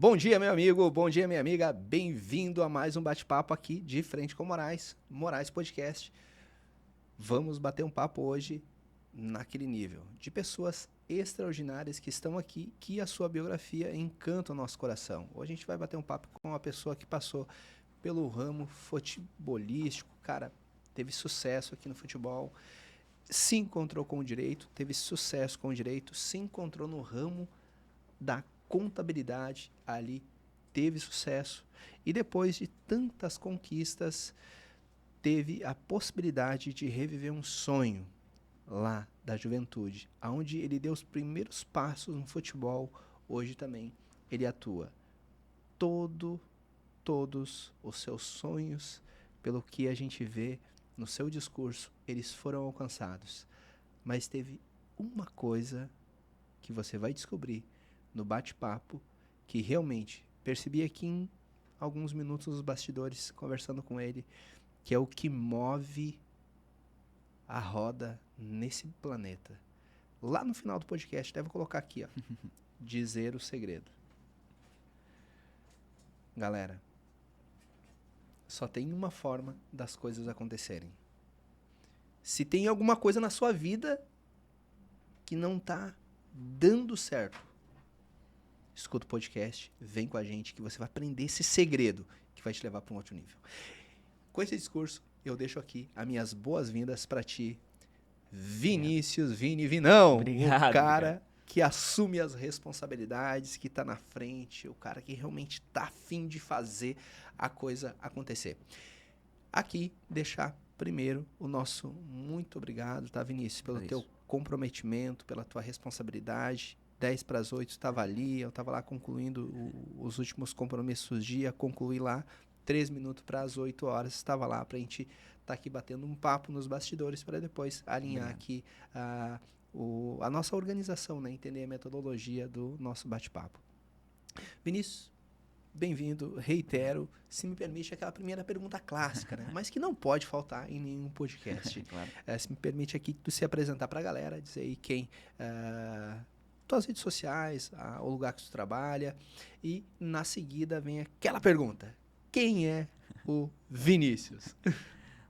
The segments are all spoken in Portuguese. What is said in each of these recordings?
Bom dia, meu amigo, bom dia, minha amiga. Bem-vindo a mais um bate-papo aqui de Frente com Moraes, Moraes Podcast. Vamos bater um papo hoje naquele nível de pessoas extraordinárias que estão aqui, que a sua biografia encanta o nosso coração. Hoje a gente vai bater um papo com uma pessoa que passou pelo ramo futebolístico, cara, teve sucesso aqui no futebol, se encontrou com o direito, teve sucesso com o direito, se encontrou no ramo da contabilidade, ali teve sucesso e depois de tantas conquistas teve a possibilidade de reviver um sonho lá da juventude, aonde ele deu os primeiros passos no futebol. Hoje também ele atua. Todo, todos os seus sonhos, pelo que a gente vê no seu discurso, eles foram alcançados. Mas teve uma coisa que você vai descobrir no bate-papo, que realmente percebi aqui em alguns minutos nos bastidores, conversando com ele, que é o que move a roda nesse planeta. Lá no final do podcast, deve colocar aqui, ó, dizer o segredo. Galera, só tem uma forma das coisas acontecerem. Se tem alguma coisa na sua vida que não tá dando certo, escuta o podcast, vem com a gente que você vai aprender esse segredo que vai te levar para um outro nível. Com esse discurso, eu deixo aqui as minhas boas-vindas para ti, Vinícius Vini Vinão, Obrigado, o cara obrigado. que assume as responsabilidades, que tá na frente, o cara que realmente tá afim de fazer a coisa acontecer. Aqui, deixar primeiro o nosso muito obrigado, tá, Vinícius, pelo teu comprometimento, pela tua responsabilidade. 10 para as 8 estava ali, eu estava lá concluindo os últimos compromissos do dia, concluí lá, 3 minutos para as 8 horas, estava lá para a gente estar aqui batendo um papo nos bastidores para depois alinhar aqui a nossa organização, né? Entender a metodologia do nosso bate-papo. Vinícius, bem-vindo, reitero, se me permite aquela primeira pergunta clássica, né? Mas que não pode faltar em nenhum podcast. Claro. Se me permite aqui tu se apresentar para a galera, dizer aí quem... tuas redes sociais, o lugar que tu trabalha, e na seguida vem aquela pergunta: quem é o Vinícius?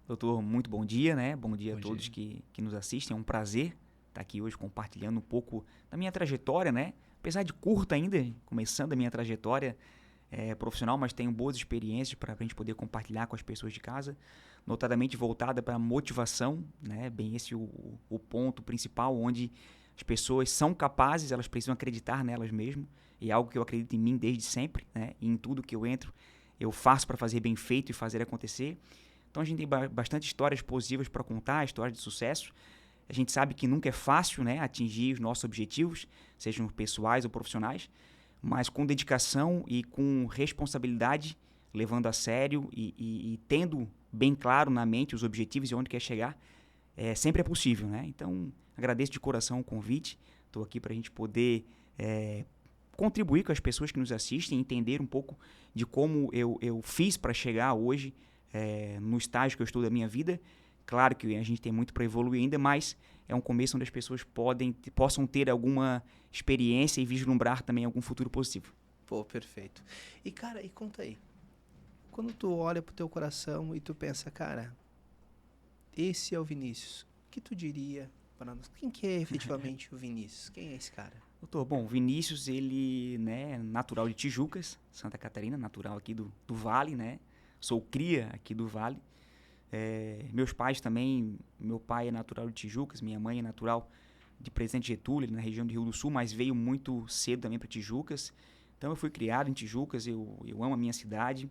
Doutor, muito bom dia, né? Bom dia Bom a todos dia. que nos assistem. É um prazer estar aqui hoje compartilhando um pouco da minha trajetória, né? Apesar de curta ainda, começando a minha trajetória profissional, mas tenho boas experiências para a gente poder compartilhar com as pessoas de casa, notadamente voltada para a motivação, né? Bem esse o ponto principal, onde as pessoas são capazes, elas precisam acreditar nelas mesmas, e é algo que eu acredito em mim desde sempre, né? E em tudo que eu entro, eu faço para fazer bem feito e fazer acontecer. Então a gente tem bastante histórias positivas para contar, histórias de sucesso. A gente sabe que nunca é fácil, né, atingir os nossos objetivos, sejam pessoais ou profissionais, mas com dedicação e com responsabilidade, levando a sério e tendo bem claro na mente os objetivos e onde quer chegar, sempre é possível, né? Então, agradeço de coração o convite. Estou aqui para a gente poder contribuir com as pessoas que nos assistem, entender um pouco de como eu fiz para chegar hoje no estágio que eu estou da minha vida. Claro que a gente tem muito para evoluir ainda, mas é um começo onde as pessoas possam ter alguma experiência e vislumbrar também algum futuro positivo. Pô, perfeito. E, cara, e conta aí. Quando tu olha pro teu coração e tu pensa, cara, esse é o Vinícius, o que tu diria para nós? Quem que é efetivamente o Vinícius? Quem é esse cara? Doutor, bom, Vinícius, ele, né, natural de Tijucas, Santa Catarina, natural aqui do Vale, né? Sou cria aqui do Vale. Meus pais também, meu pai é natural de Tijucas, minha mãe é natural de Presidente Getúlio, na região do Rio do Sul, mas veio muito cedo também para Tijucas. Então eu fui criado em Tijucas, eu amo a minha cidade.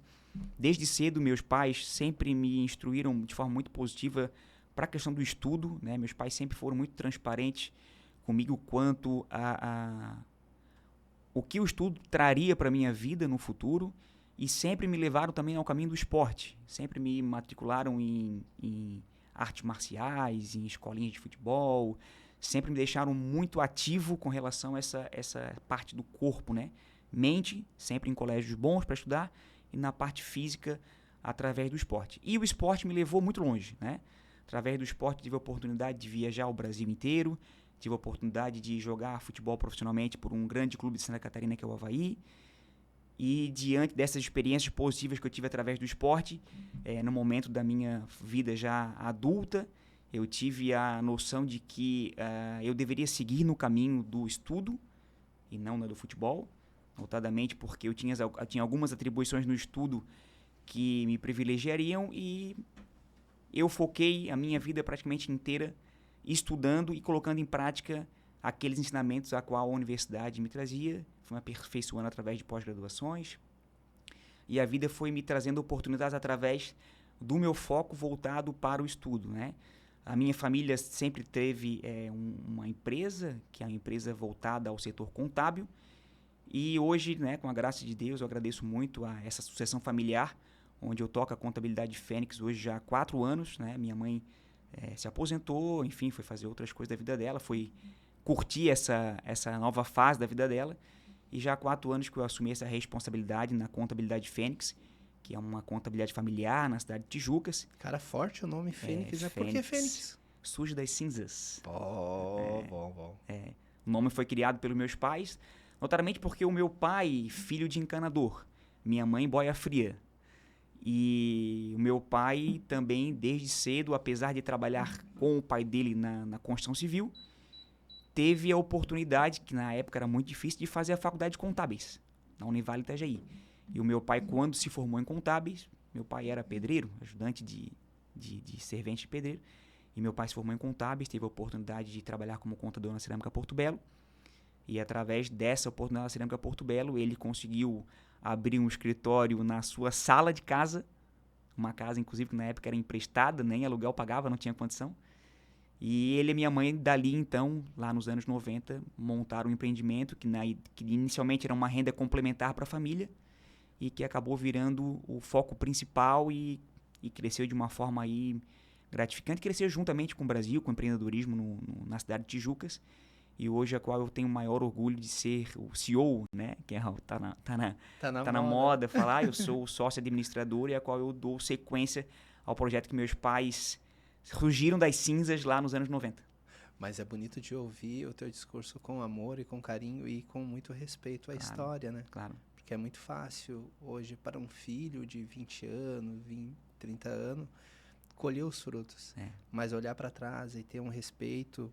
Desde cedo, meus pais sempre me instruíram de forma muito positiva para a questão do estudo, né? Meus pais sempre foram muito transparentes comigo quanto o que o estudo traria para a minha vida no futuro, e sempre me levaram também ao caminho do esporte. Sempre me matricularam em artes marciais, em escolinhas de futebol, sempre me deixaram muito ativo com relação a essa parte do corpo, né? Mente, sempre em colégios bons para estudar, e na parte física, através do esporte. E o esporte me levou muito longe, né? Através do esporte tive a oportunidade de viajar o Brasil inteiro, tive a oportunidade de jogar futebol profissionalmente por um grande clube de Santa Catarina, que é o Avaí. E diante dessas experiências positivas que eu tive através do esporte, no momento da minha vida já adulta, eu tive a noção de que eu deveria seguir no caminho do estudo e não na do futebol, notadamente porque eu tinha algumas atribuições no estudo que me privilegiariam e eu foquei a minha vida praticamente inteira estudando e colocando em prática aqueles ensinamentos a qual a universidade me trazia, fui me aperfeiçoando através de pós-graduações, e a vida foi me trazendo oportunidades através do meu foco voltado para o estudo, né? A minha família sempre teve uma empresa, que é uma empresa voltada ao setor contábil, e hoje, né, com a graça de Deus, eu agradeço muito a essa sucessão familiar, onde eu toco a contabilidade Fênix hoje já há 4 anos, né? Minha mãe se aposentou, enfim, foi fazer outras coisas da vida dela, foi curtir essa nova fase da vida dela. E já há 4 anos que eu assumi essa responsabilidade na contabilidade Fênix, que é uma contabilidade familiar na cidade de Tijucas. Cara, forte o nome Fênix, né? Por que Fênix? Surge das cinzas. Bom. O nome foi criado pelos meus pais, notadamente porque o meu pai, filho de encanador, minha mãe, boia fria. E o meu pai também, desde cedo, apesar de trabalhar com o pai dele na construção civil, teve a oportunidade, que na época era muito difícil, de fazer a faculdade de contábeis, na Univale Itajaí. E o meu pai, quando se formou em contábeis, meu pai era pedreiro, ajudante de servente de pedreiro, e meu pai se formou em contábeis, teve a oportunidade de trabalhar como contador na Cerâmica Porto Belo, e através dessa oportunidade na Cerâmica Porto Belo, ele conseguiu abrir um escritório na sua sala de casa, uma casa, inclusive, que na época era emprestada, nem aluguel pagava, não tinha condição. E ele e minha mãe, dali então, lá nos anos 90, montaram um empreendimento que inicialmente era uma renda complementar para a família e que acabou virando o foco principal e cresceu de uma forma aí gratificante. Cresceu juntamente com o Brasil, com o empreendedorismo na cidade de Tijucas. E hoje a qual eu tenho o maior orgulho de ser o CEO, né? Que tá na moda falar, eu sou o sócio administrador e a qual eu dou sequência ao projeto que meus pais surgiram das cinzas lá nos anos 90. Mas é bonito de ouvir o teu discurso com amor e com carinho e com muito respeito à história, né? Claro. Porque é muito fácil hoje para um filho de 20 anos, 30 anos, colher os frutos. Mas olhar para trás e ter um respeito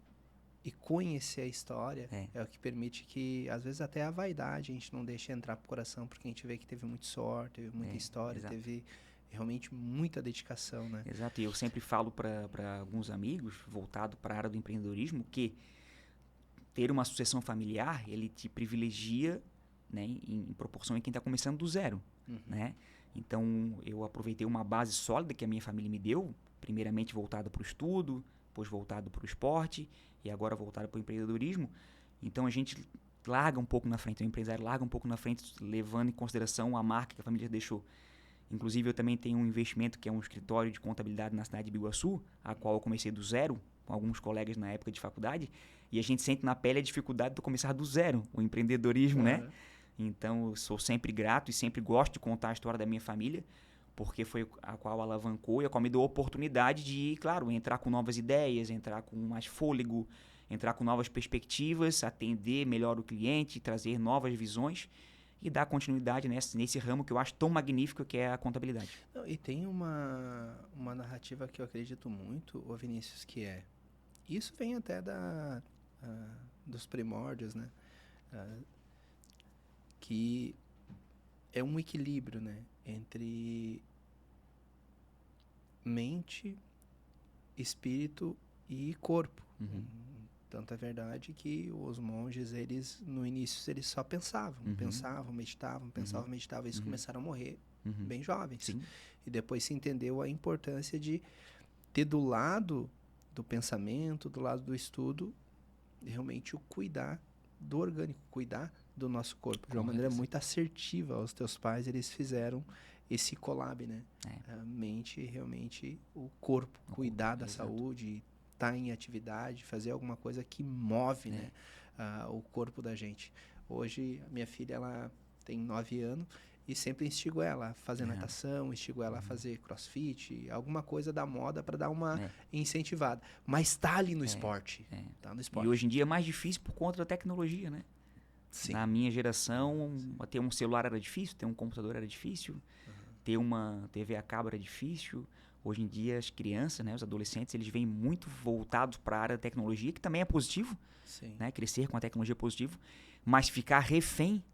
e conhecer a história é o que permite que, às vezes, até a vaidade a gente não deixe entrar pro coração, porque a gente vê que teve muita sorte, teve muita história, exato. Teve realmente muita dedicação, né? Exato, e eu sempre falo para alguns amigos, voltado para a área do empreendedorismo, que ter uma sucessão familiar, ele te privilegia, né, em proporção em quem está começando do zero, né? Então, eu aproveitei uma base sólida que a minha família me deu, primeiramente voltada para o estudo, depois voltado para o esporte e agora voltado para o empreendedorismo. Então, a gente larga um pouco na frente, o empresário larga um pouco na frente, levando em consideração a marca que a família deixou. Inclusive, eu também tenho um investimento que é um escritório de contabilidade na cidade de Biguaçu, a qual eu comecei do zero, com alguns colegas na época de faculdade, e a gente sente na pele a dificuldade de começar do zero, o empreendedorismo, né? Então, eu sou sempre grato e sempre gosto de contar a história da minha família, porque foi a qual alavancou e a qual me deu a oportunidade de, claro, entrar com novas ideias, entrar com mais fôlego, entrar com novas perspectivas, atender melhor o cliente, trazer novas visões e dar continuidade nesse ramo que eu acho tão magnífico que é a contabilidade. Não, e tem uma narrativa que eu acredito muito, ô Vinícius, que é... Isso vem até dos primórdios, né? Que é um equilíbrio, né? Entre mente, espírito e corpo. Tanto é verdade que os monges, eles no início, eles só pensavam, meditavam, e eles começaram a morrer bem jovens. Sim. E depois se entendeu a importância de ter do lado do pensamento, do lado do estudo, realmente o cuidar do orgânico, cuidar do nosso corpo. De uma maneira muito assertiva aos teus pais, eles fizeram esse collab, né? A mente, realmente, o corpo, cuidar da saúde, estar em atividade, fazer alguma coisa que move, né? O corpo da gente. Hoje, a minha filha, ela tem 9 anos e sempre instigo ela a fazer natação, instigo ela a fazer crossfit, alguma coisa da moda para dar uma incentivada. Mas tá ali no esporte. Tá no esporte. E hoje em dia é mais difícil por conta da tecnologia, né? Sim. Na minha geração, ter um celular era difícil, ter um computador era difícil, ter uma TV a cabo era difícil. Hoje em dia, as crianças, né, os adolescentes, eles vêm muito voltados para a área da tecnologia, que também é positivo, Sim. né? Crescer com a tecnologia é positivo, mas ficar refém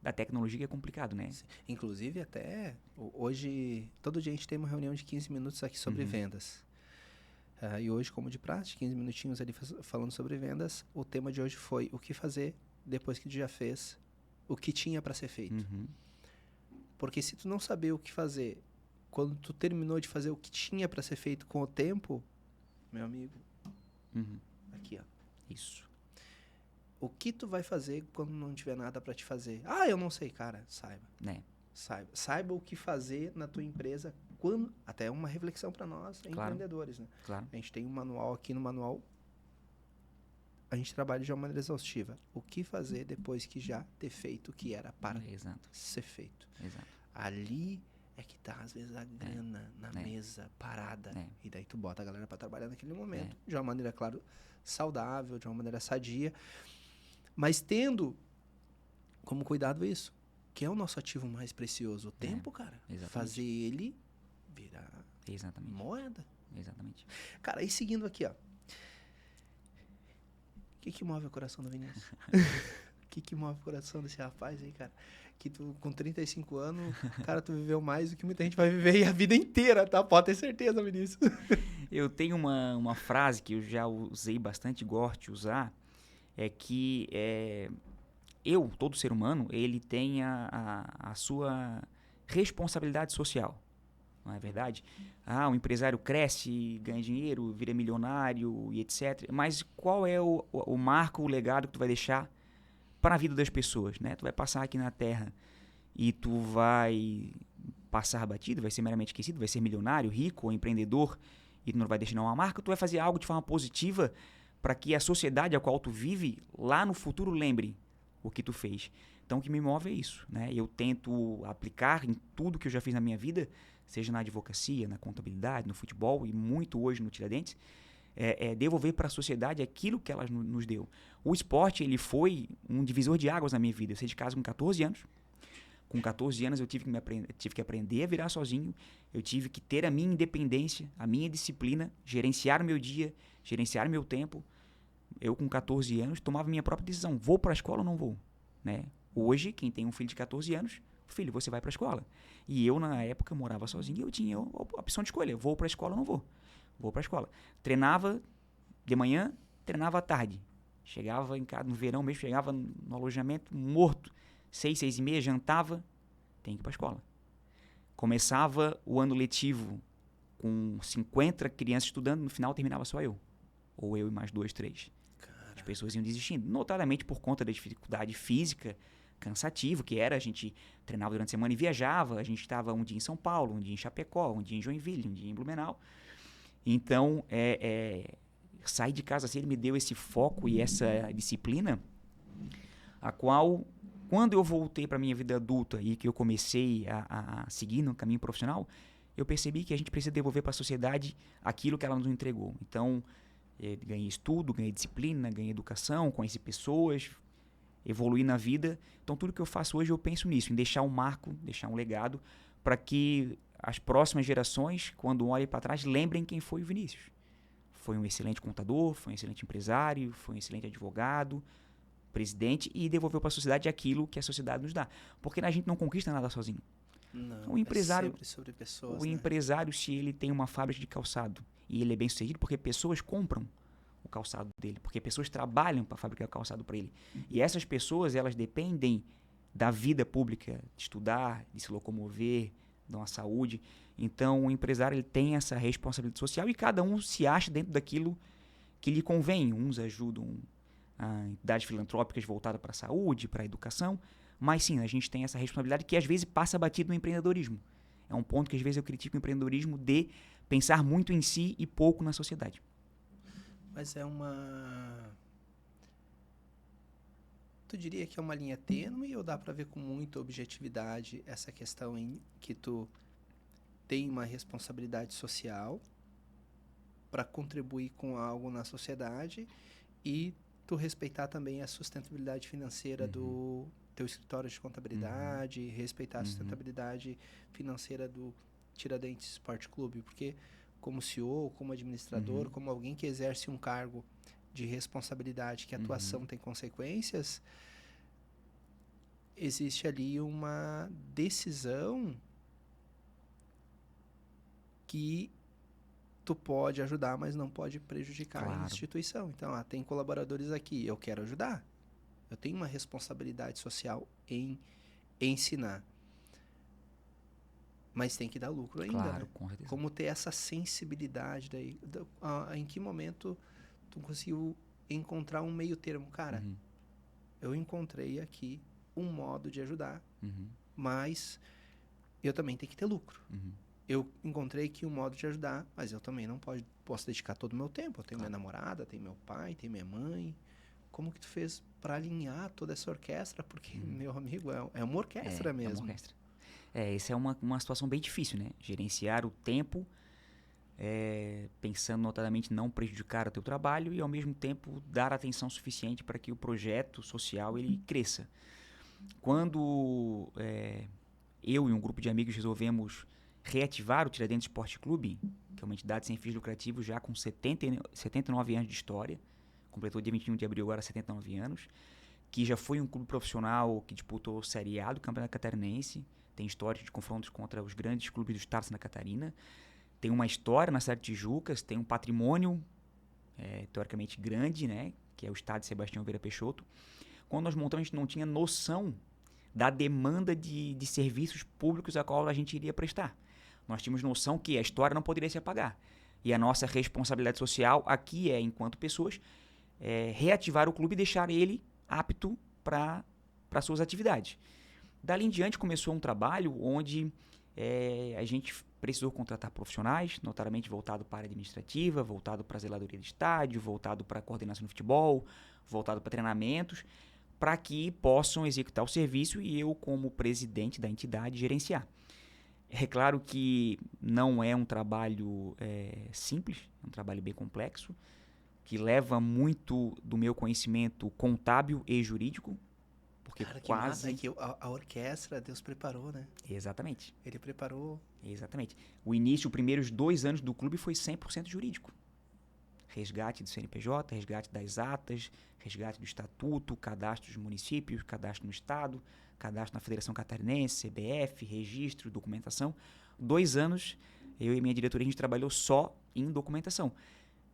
da tecnologia é complicado, né? Sim. Inclusive, até hoje, todo dia a gente tem uma reunião de 15 minutos aqui sobre vendas. E hoje, como de praxe, 15 minutinhos ali falando sobre vendas, o tema de hoje foi o que fazer depois que tu já fez o que tinha para ser feito. Porque se tu não saber o que fazer, quando tu terminou de fazer o que tinha para ser feito com o tempo, meu amigo, aqui ó, Isso. o que tu vai fazer quando não tiver nada para te fazer? Ah, eu não sei, cara, saiba. Né? Saiba o que fazer na tua empresa, quando, até uma reflexão para nós, Claro. empreendedores, né? Claro. A gente tem um manual aqui, no manual a gente trabalha de uma maneira exaustiva. O que fazer depois que já ter feito o que era para ser feito. Exato. Ali é que tá, às vezes, a grana na mesa, parada. E daí tu bota a galera para trabalhar naquele momento, de uma maneira, claro, saudável, de uma maneira sadia, mas tendo como cuidado isso, que é o nosso ativo mais precioso, o tempo, cara. Exatamente. Fazer ele virar moeda. Exatamente. Cara, e seguindo aqui, ó. O que move o coração do Vinícius? O que move o coração desse rapaz aí, cara? Que tu, com 35 anos, cara, tu viveu mais do que muita gente vai viver aí a vida inteira, tá? Pode ter certeza, Vinícius. Eu tenho uma frase que eu já usei bastante, gosto de usar, é que todo ser humano, ele tem a sua responsabilidade social. Não é verdade? O empresário cresce, ganha dinheiro, vira milionário e etc. Mas qual é o marco, o legado que tu vai deixar para a vida das pessoas, né? Tu vai passar aqui na Terra e tu vai passar batido, vai ser meramente esquecido, vai ser milionário, rico ou empreendedor e tu não vai deixar nenhuma marca, tu vai fazer algo de forma positiva para que a sociedade a qual tu vive lá no futuro lembre o que tu fez. Então o que me move é isso, né? Eu tento aplicar em tudo que eu já fiz na minha vida, seja na advocacia, na contabilidade, no futebol e muito hoje no Tiradentes, devolver para a sociedade aquilo que ela nos deu. O esporte, ele foi um divisor de águas na minha vida. Eu saí de casa com 14 anos. Com 14 anos eu tive que aprender a virar sozinho, eu tive que ter a minha independência, a minha disciplina, gerenciar o meu dia, gerenciar o meu tempo. Eu com 14 anos tomava minha própria decisão, vou para a escola ou não vou, né? Hoje, quem tem um filho de 14 anos, filho, você vai para a escola. E eu, na época, morava sozinho e eu tinha a opção de escolher, vou para a escola ou não vou. Vou para a escola. Treinava de manhã, treinava à tarde. Chegava em casa, no verão mesmo, chegava no alojamento morto. 6, 6h30, jantava, tem que ir para a escola. Começava o ano letivo com 50 crianças estudando, no final terminava só eu. Ou eu e mais 2, 3. As pessoas iam desistindo, notadamente por conta da dificuldade física, cansativo que era. A gente treinava durante a semana e viajava. A gente estava um dia em São Paulo, um dia em Chapecó, um dia em Joinville, um dia em Blumenau. Então, sair de casa assim, ele me deu esse foco e essa disciplina, a qual, quando eu voltei para minha vida adulta e que eu comecei a seguir no caminho profissional, eu percebi que a gente precisa devolver para a sociedade aquilo que ela nos entregou. Então, ganhei estudo, ganhei disciplina, ganhei educação, conheci pessoas, evoluir na vida. Então, tudo que eu faço hoje, eu penso nisso, em deixar um marco, deixar um legado, para que as próximas gerações, quando olhem para trás, lembrem quem foi o Vinícius. Foi um excelente contador, foi um excelente empresário, foi um excelente advogado, presidente, e devolveu para a sociedade aquilo que a sociedade nos dá. Porque a gente não conquista nada sozinho. Não, o empresário, sempre sobre pessoas, o empresário, se ele tem uma fábrica de calçado e ele é bem sucedido, porque pessoas compram o calçado dele, porque pessoas trabalham para fabricar calçado para ele. E essas pessoas, elas dependem da vida pública, de estudar, de se locomover, de uma saúde. Então, o empresário, ele tem essa responsabilidade social e cada um se acha dentro daquilo que lhe convém. Uns ajudam a entidades filantrópicas voltadas para a saúde, para a educação, mas sim, a gente tem essa responsabilidade que às vezes passa batido no empreendedorismo. É um ponto que às vezes eu critico o empreendedorismo, de pensar muito em si e pouco na sociedade. Mas tu diria que é uma linha tênue ou dá para ver com muita objetividade essa questão em que tu tem uma responsabilidade social para contribuir com algo na sociedade e tu respeitar também a sustentabilidade financeira do teu escritório de contabilidade, respeitar a sustentabilidade financeira do Tiradentes Sport Clube, porque como CEO, como administrador, como alguém que exerce um cargo de responsabilidade, que a atuação tem consequências, existe ali uma decisão que tu pode ajudar, mas não pode prejudicar a instituição. Então, tem colaboradores aqui, eu quero ajudar. Eu tenho uma responsabilidade social em ensinar. Mas tem que dar lucro ainda, né? Com certeza. Como ter essa sensibilidade daí? Em que momento tu conseguiu encontrar um meio termo? Cara, eu encontrei aqui um modo de ajudar, mas eu também tenho que ter lucro. Eu encontrei aqui um modo de ajudar, mas eu também não posso dedicar todo o meu tempo. Eu tenho minha namorada, tenho meu pai, tenho minha mãe. Como que tu fez para alinhar toda essa orquestra? Porque, meu amigo, é uma orquestra mesmo. É uma orquestra. Essa é uma situação bem difícil, né? Gerenciar o tempo, pensando notadamente não prejudicar o teu trabalho e, ao mesmo tempo, dar atenção suficiente para que o projeto social ele cresça. Quando eu e um grupo de amigos resolvemos reativar o Tiradentes Sport Clube, que é uma entidade sem fins lucrativos já com 79 anos de história, completou dia 21 de abril agora 79 anos, que já foi um clube profissional que disputou Série A do Campeonato Catarinense, tem história de confrontos contra os grandes clubes do estado de Santa Catarina, tem uma história na cidade de Tijucas, tem um patrimônio teoricamente grande, né, que é o estádio Sebastião Vieira Peixoto. Quando nós montamos, a gente não tinha noção da demanda de serviços públicos a qual a gente iria prestar. Nós tínhamos noção que a história não poderia se apagar. E a nossa responsabilidade social aqui enquanto pessoas, reativar o clube e deixar ele apto para suas atividades. Dali em diante começou um trabalho onde a gente precisou contratar profissionais, notadamente voltado para a área administrativa, voltado para a zeladoria de estádio, voltado para a coordenação do futebol, voltado para treinamentos, para que possam executar o serviço e eu, como presidente da entidade, gerenciar. É claro que não é um trabalho simples, é um trabalho bem complexo, que leva muito do meu conhecimento contábil e jurídico, porque cara, que massa, que a orquestra Deus preparou, né? Exatamente. Ele preparou. Exatamente. O início, os primeiros 2 anos do clube foi 100% jurídico. Resgate do CNPJ, resgate das atas, resgate do estatuto, cadastro dos municípios, cadastro no estado, cadastro na Federação Catarinense, CBF, registro, documentação. 2 anos, eu e minha diretoria, a gente trabalhou só em documentação.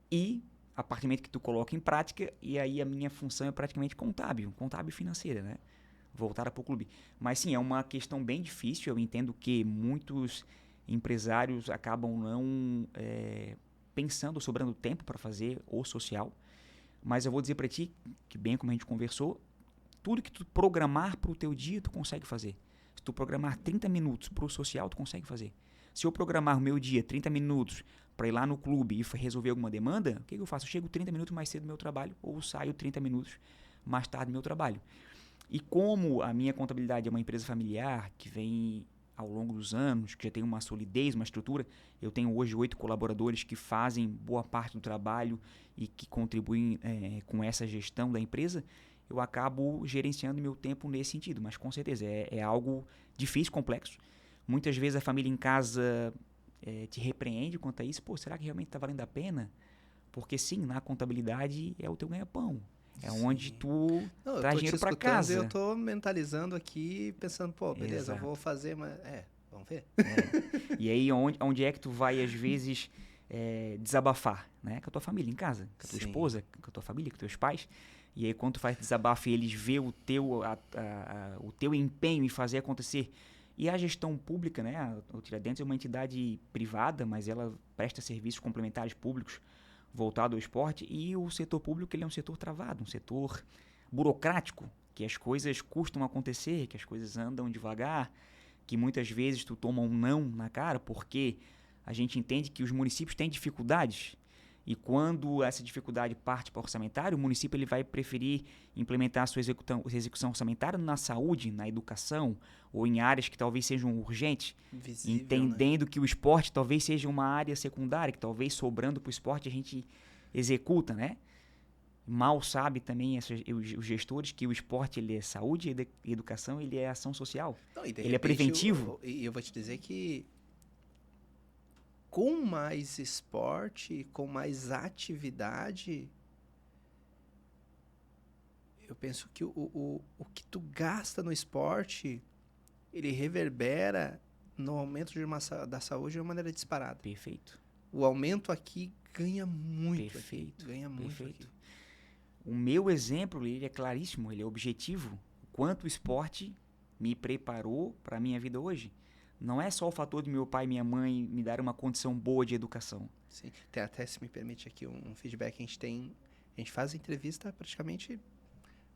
E, a partir do momento que tu coloca em prática, e aí a minha função é praticamente contábil financeira, né? Voltada para o clube. Mas sim, é uma questão bem difícil. Eu entendo que muitos empresários acabam não pensando, sobrando tempo para fazer o social. Mas eu vou dizer para ti, que bem como a gente conversou, tudo que tu programar para o teu dia, tu consegue fazer. Se tu programar 30 minutos para o social, tu consegue fazer. Se eu programar o meu dia 30 minutos para ir lá no clube e resolver alguma demanda, o que eu faço? Eu chego 30 minutos mais cedo do meu trabalho ou saio 30 minutos mais tarde do meu trabalho. E como a minha contabilidade é uma empresa familiar que vem ao longo dos anos, que já tem uma solidez, uma estrutura, eu tenho hoje 8 colaboradores que fazem boa parte do trabalho e que contribuem com essa gestão da empresa, eu acabo gerenciando meu tempo nesse sentido. Mas com certeza é algo difícil, complexo. Muitas vezes a família em casa te repreende quanto a isso. Pô, será que realmente está valendo a pena? Porque sim, na contabilidade é o teu ganha-pão. É onde tu traz dinheiro para casa. Eu tô mentalizando aqui, pensando, pô, beleza, eu vou fazer, mas vamos ver. E aí, onde é que tu vai, às vezes, desabafar, né? Com a tua família em casa, com a tua esposa, com a tua família, com os teus pais. E aí, quando tu faz desabafo e eles vê o teu empenho em fazer acontecer. E a gestão pública, né? O Tiradentes é uma entidade privada, mas ela presta serviços complementares públicos voltado ao esporte, e o setor público ele é um setor travado, um setor burocrático, que as coisas custam acontecer, que as coisas andam devagar, que muitas vezes tu toma um não na cara, porque a gente entende que os municípios têm dificuldades, e quando essa dificuldade parte para o orçamentário, o município ele vai preferir implementar a sua execução orçamentária na saúde, na educação, ou em áreas que talvez sejam urgentes, visível, entendendo, né, que o esporte talvez seja uma área secundária, que talvez sobrando para o esporte a gente executa, né? Mal sabe também os gestores que o esporte ele é saúde e educação, ele é ação social. Não, e de Ele é repente, preventivo. E eu vou te dizer que com mais esporte, com mais atividade, eu penso que o que tu gasta no esporte, ele reverbera no aumento da saúde de uma maneira disparada. Perfeito. O aumento aqui ganha muito. Perfeito. Ganha muito Perfeito. aqui. O meu exemplo, ele é claríssimo, ele é objetivo. O quanto o esporte me preparou para a minha vida hoje. Não é só o fator de meu pai e minha mãe me dar uma condição boa de educação. Sim. Tem até, se me permite aqui, um feedback. A gente faz entrevista praticamente...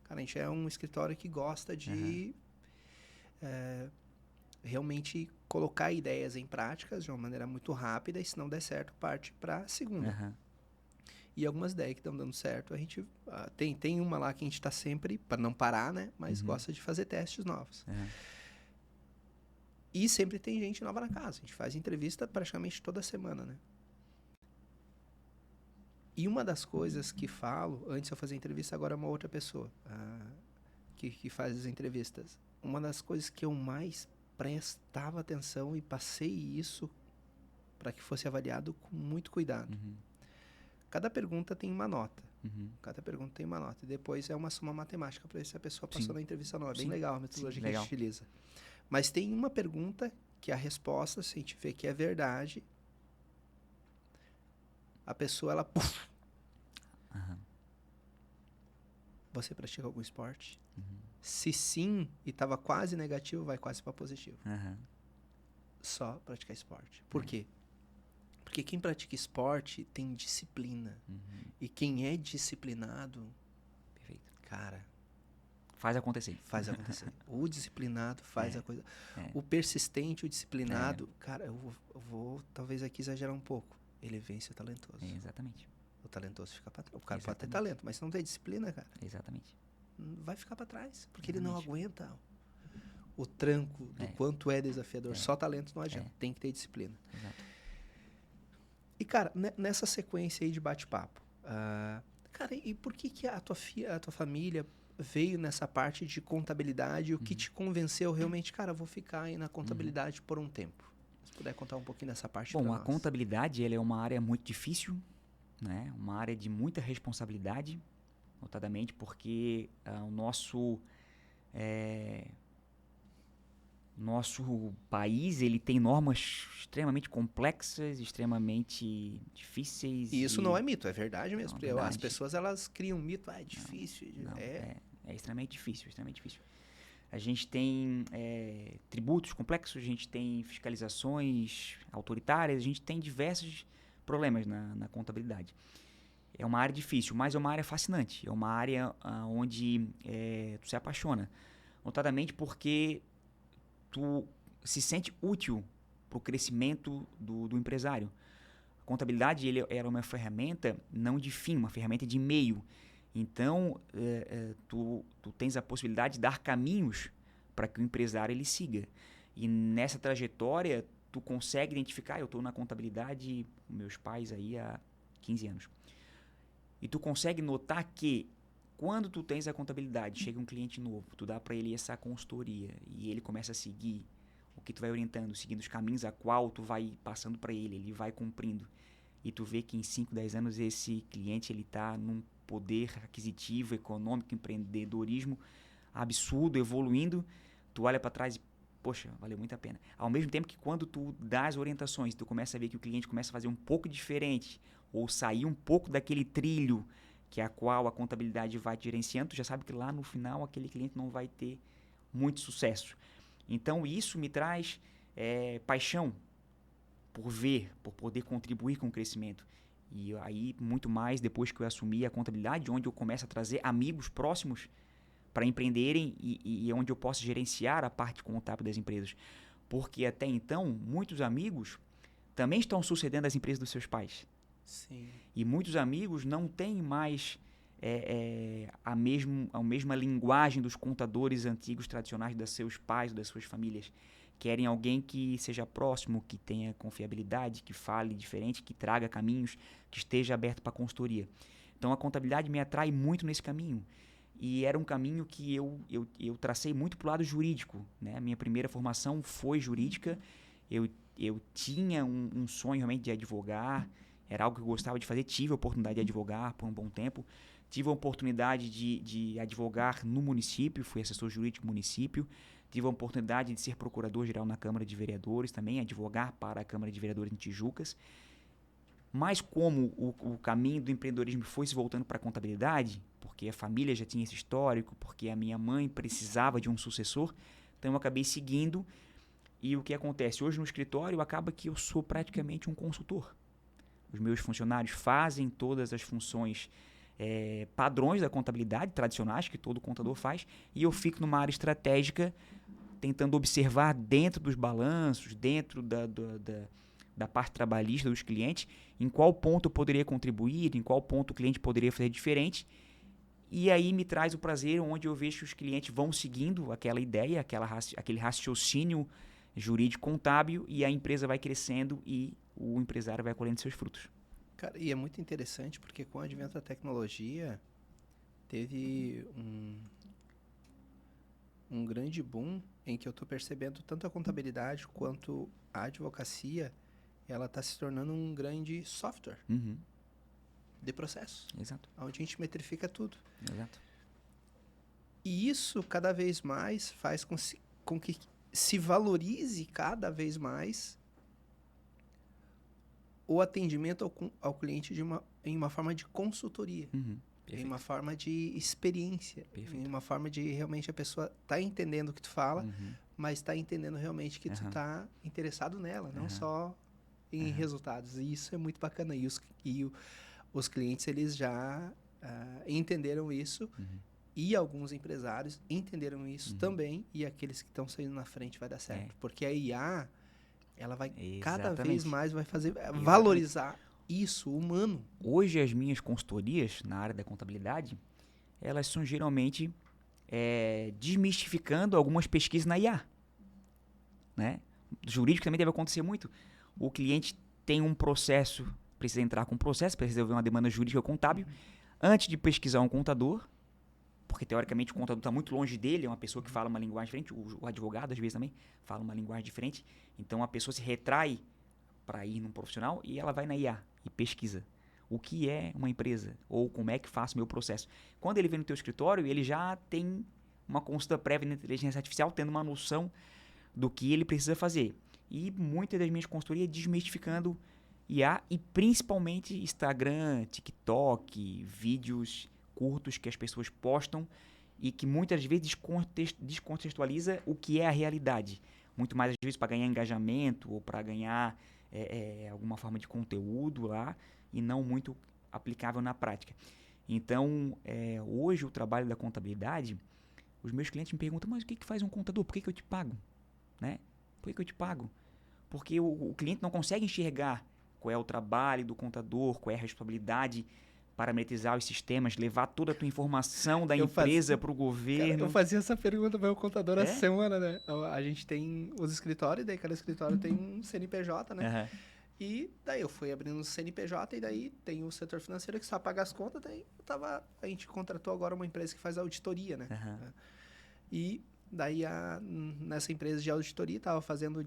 Cara, a gente é um escritório que gosta de realmente colocar ideias em práticas de uma maneira muito rápida, e se não der certo, parte para a segunda. E algumas ideias que estão dando certo, a gente tem uma lá que a gente está sempre, para não parar, né? Mas gosta de fazer testes novos. E sempre tem gente nova na casa. A gente faz entrevista praticamente toda semana, né? E uma das coisas que falo, antes eu fazia entrevista, agora é uma outra pessoa que faz as entrevistas. Uma das coisas que eu mais prestava atenção e passei isso para que fosse avaliado com muito cuidado. Cada pergunta tem uma nota. Cada pergunta tem uma nota. E depois é uma soma matemática para ver se a pessoa passou na entrevista ou não. É bem legal a metodologia que a gente utiliza. Mas tem uma pergunta que a resposta, se a gente vê que é verdade, a pessoa, ela... Puff, você pratica algum esporte? Se sim, e estava quase negativo, vai quase para positivo. Só praticar esporte. Por quê? Porque quem pratica esporte tem disciplina. E quem é disciplinado, Perfeito. cara... Faz acontecer. Faz acontecer. O disciplinado faz a coisa. O persistente, o disciplinado, cara, eu vou talvez aqui exagerar um pouco. Ele vence o talentoso. Exatamente. O talentoso fica pra trás. O cara pode ter talento, mas se não tem disciplina, cara, Exatamente. vai ficar pra trás. Porque ele não aguenta o tranco do quanto é desafiador. Só talento não adianta. Tem que ter disciplina. Exato. E, cara, nessa sequência aí de bate-papo, cara, e por que a tua família veio nessa parte de contabilidade? O que te convenceu realmente, cara, vou ficar aí na contabilidade por um tempo? Se puder contar um pouquinho dessa parte pra nós. Bom, a contabilidade ela é uma área muito difícil, né? Uma área de muita responsabilidade, notadamente porque o nosso país ele tem normas extremamente complexas, extremamente difíceis. E isso não é mito, é verdade mesmo. Não, verdade. As pessoas, elas criam um mito, é difícil. É extremamente difícil, extremamente difícil. A gente tem tributos complexos, a gente tem fiscalizações autoritárias, a gente tem diversos problemas na contabilidade. É uma área difícil, mas é uma área fascinante. É uma área onde tu se apaixona. Notadamente porque tu se sente útil para o crescimento do empresário. A contabilidade era uma ferramenta não de fim, uma ferramenta de meio. Então, tu tens a possibilidade de dar caminhos para que o empresário ele siga. E nessa trajetória, tu consegue identificar, eu estou na contabilidade, meus pais aí há 15 anos. E tu consegue notar que quando tu tens a contabilidade, chega um cliente novo, tu dá para ele essa consultoria e ele começa a seguir o que tu vai orientando, seguindo os caminhos a qual tu vai passando para ele vai cumprindo. E tu vê que em 5, 10 anos esse cliente ele tá num poder aquisitivo, econômico, empreendedorismo absurdo, evoluindo, tu olha para trás e, poxa, valeu muito a pena. Ao mesmo tempo que quando tu dá as orientações, tu começa a ver que o cliente começa a fazer um pouco diferente ou sair um pouco daquele trilho que é a qual a contabilidade vai te gerenciando, tu já sabe que lá no final aquele cliente não vai ter muito sucesso. Então isso me traz paixão por ver, por poder contribuir com o crescimento. E aí, muito mais depois que eu assumi a contabilidade, onde eu começo a trazer amigos próximos para empreenderem e onde eu posso gerenciar a parte contábil das empresas. Porque até então, muitos amigos também estão sucedendo as empresas dos seus pais. Sim. E muitos amigos não têm mais a mesma linguagem dos contadores antigos tradicionais dos seus pais, das suas famílias. Querem alguém que seja próximo, que tenha confiabilidade, que fale diferente, que traga caminhos, que esteja aberto para consultoria. Então, a contabilidade me atrai muito nesse caminho. E era um caminho que eu tracei muito para o lado jurídico, né? A minha primeira formação foi jurídica. Eu tinha um sonho realmente de advogar. Era algo que eu gostava de fazer. Tive a oportunidade de advogar por um bom tempo. Tive a oportunidade de advogar no município. Fui assessor jurídico do município. Tive a oportunidade de ser procurador-geral na Câmara de Vereadores também. Advogar para a Câmara de Vereadores em Tijucas. Mas como o caminho do empreendedorismo foi se voltando para a contabilidade, porque a família já tinha esse histórico, porque a minha mãe precisava de um sucessor, então eu acabei seguindo. E o que acontece? Hoje no escritório acaba que eu sou praticamente um consultor. Os meus funcionários fazem todas as funções padrões da contabilidade, tradicionais, que todo contador faz, e eu fico numa área estratégica tentando observar dentro dos balanços, dentro da parte trabalhista dos clientes, em qual ponto eu poderia contribuir, em qual ponto o cliente poderia fazer diferente. E aí me traz o prazer onde eu vejo que os clientes vão seguindo aquela ideia, aquele raciocínio jurídico contábil, e a empresa vai crescendo e o empresário vai colhendo seus frutos. Cara, e é muito interessante porque com o advento da tecnologia teve um grande boom em que eu estou percebendo tanto a contabilidade quanto a advocacia, ela está se tornando um grande software de processo, Exato. onde a gente metrifica tudo. Exato. E isso cada vez mais faz com que se valorize cada vez mais o atendimento ao cliente em uma forma de consultoria, em uma forma de experiência, em uma forma de realmente a pessoa tá entendendo o que tu fala, mas tá entendendo realmente que tu tá interessado nela, não só em resultados. E isso é muito bacana. E os clientes, eles já entenderam isso, e alguns empresários entenderam isso também, e aqueles que estão saindo na frente vai dar certo. Porque a IA, ela vai cada vez mais vai fazer valorizar isso, humano. Hoje as minhas consultorias na área da contabilidade, elas são geralmente desmistificando algumas pesquisas na IA. Né? Jurídico também deve acontecer muito. O cliente tem um processo, precisa entrar com um processo, precisa resolver uma demanda jurídica ou contábil, antes de pesquisar um contador, porque teoricamente o contador está muito longe dele, é uma pessoa que fala uma linguagem diferente, o advogado às vezes também fala uma linguagem diferente, então a pessoa se retrai para ir num profissional e ela vai na IA e pesquisa o que é uma empresa ou como é que faço o meu processo. Quando ele vem no teu escritório, ele já tem uma consulta prévia na inteligência artificial, tendo uma noção do que ele precisa fazer. E muitas das minhas consultorias desmistificando IA e principalmente Instagram, TikTok, vídeos curtos que as pessoas postam e que muitas vezes descontextualiza o que é a realidade. Muito mais às vezes para ganhar engajamento ou para ganhar alguma forma de conteúdo lá e não muito aplicável na prática. Então, hoje o trabalho da contabilidade, os meus clientes me perguntam, mas o que faz um contador? Por que eu te pago? Né? Por que eu te pago? Porque o cliente não consegue enxergar qual é o trabalho do contador, qual é a responsabilidade, parametrizar os sistemas, levar toda a tua informação da empresa para o governo. Cara, eu fazia essa pergunta para o contador essa semana, né? A gente tem os escritórios, daí cada escritório tem um CNPJ, né? E daí eu fui abrindo um CNPJ e daí tem o setor financeiro que só paga as contas, daí a gente contratou agora uma empresa que faz auditoria, né? E daí nessa empresa de auditoria estava fazendo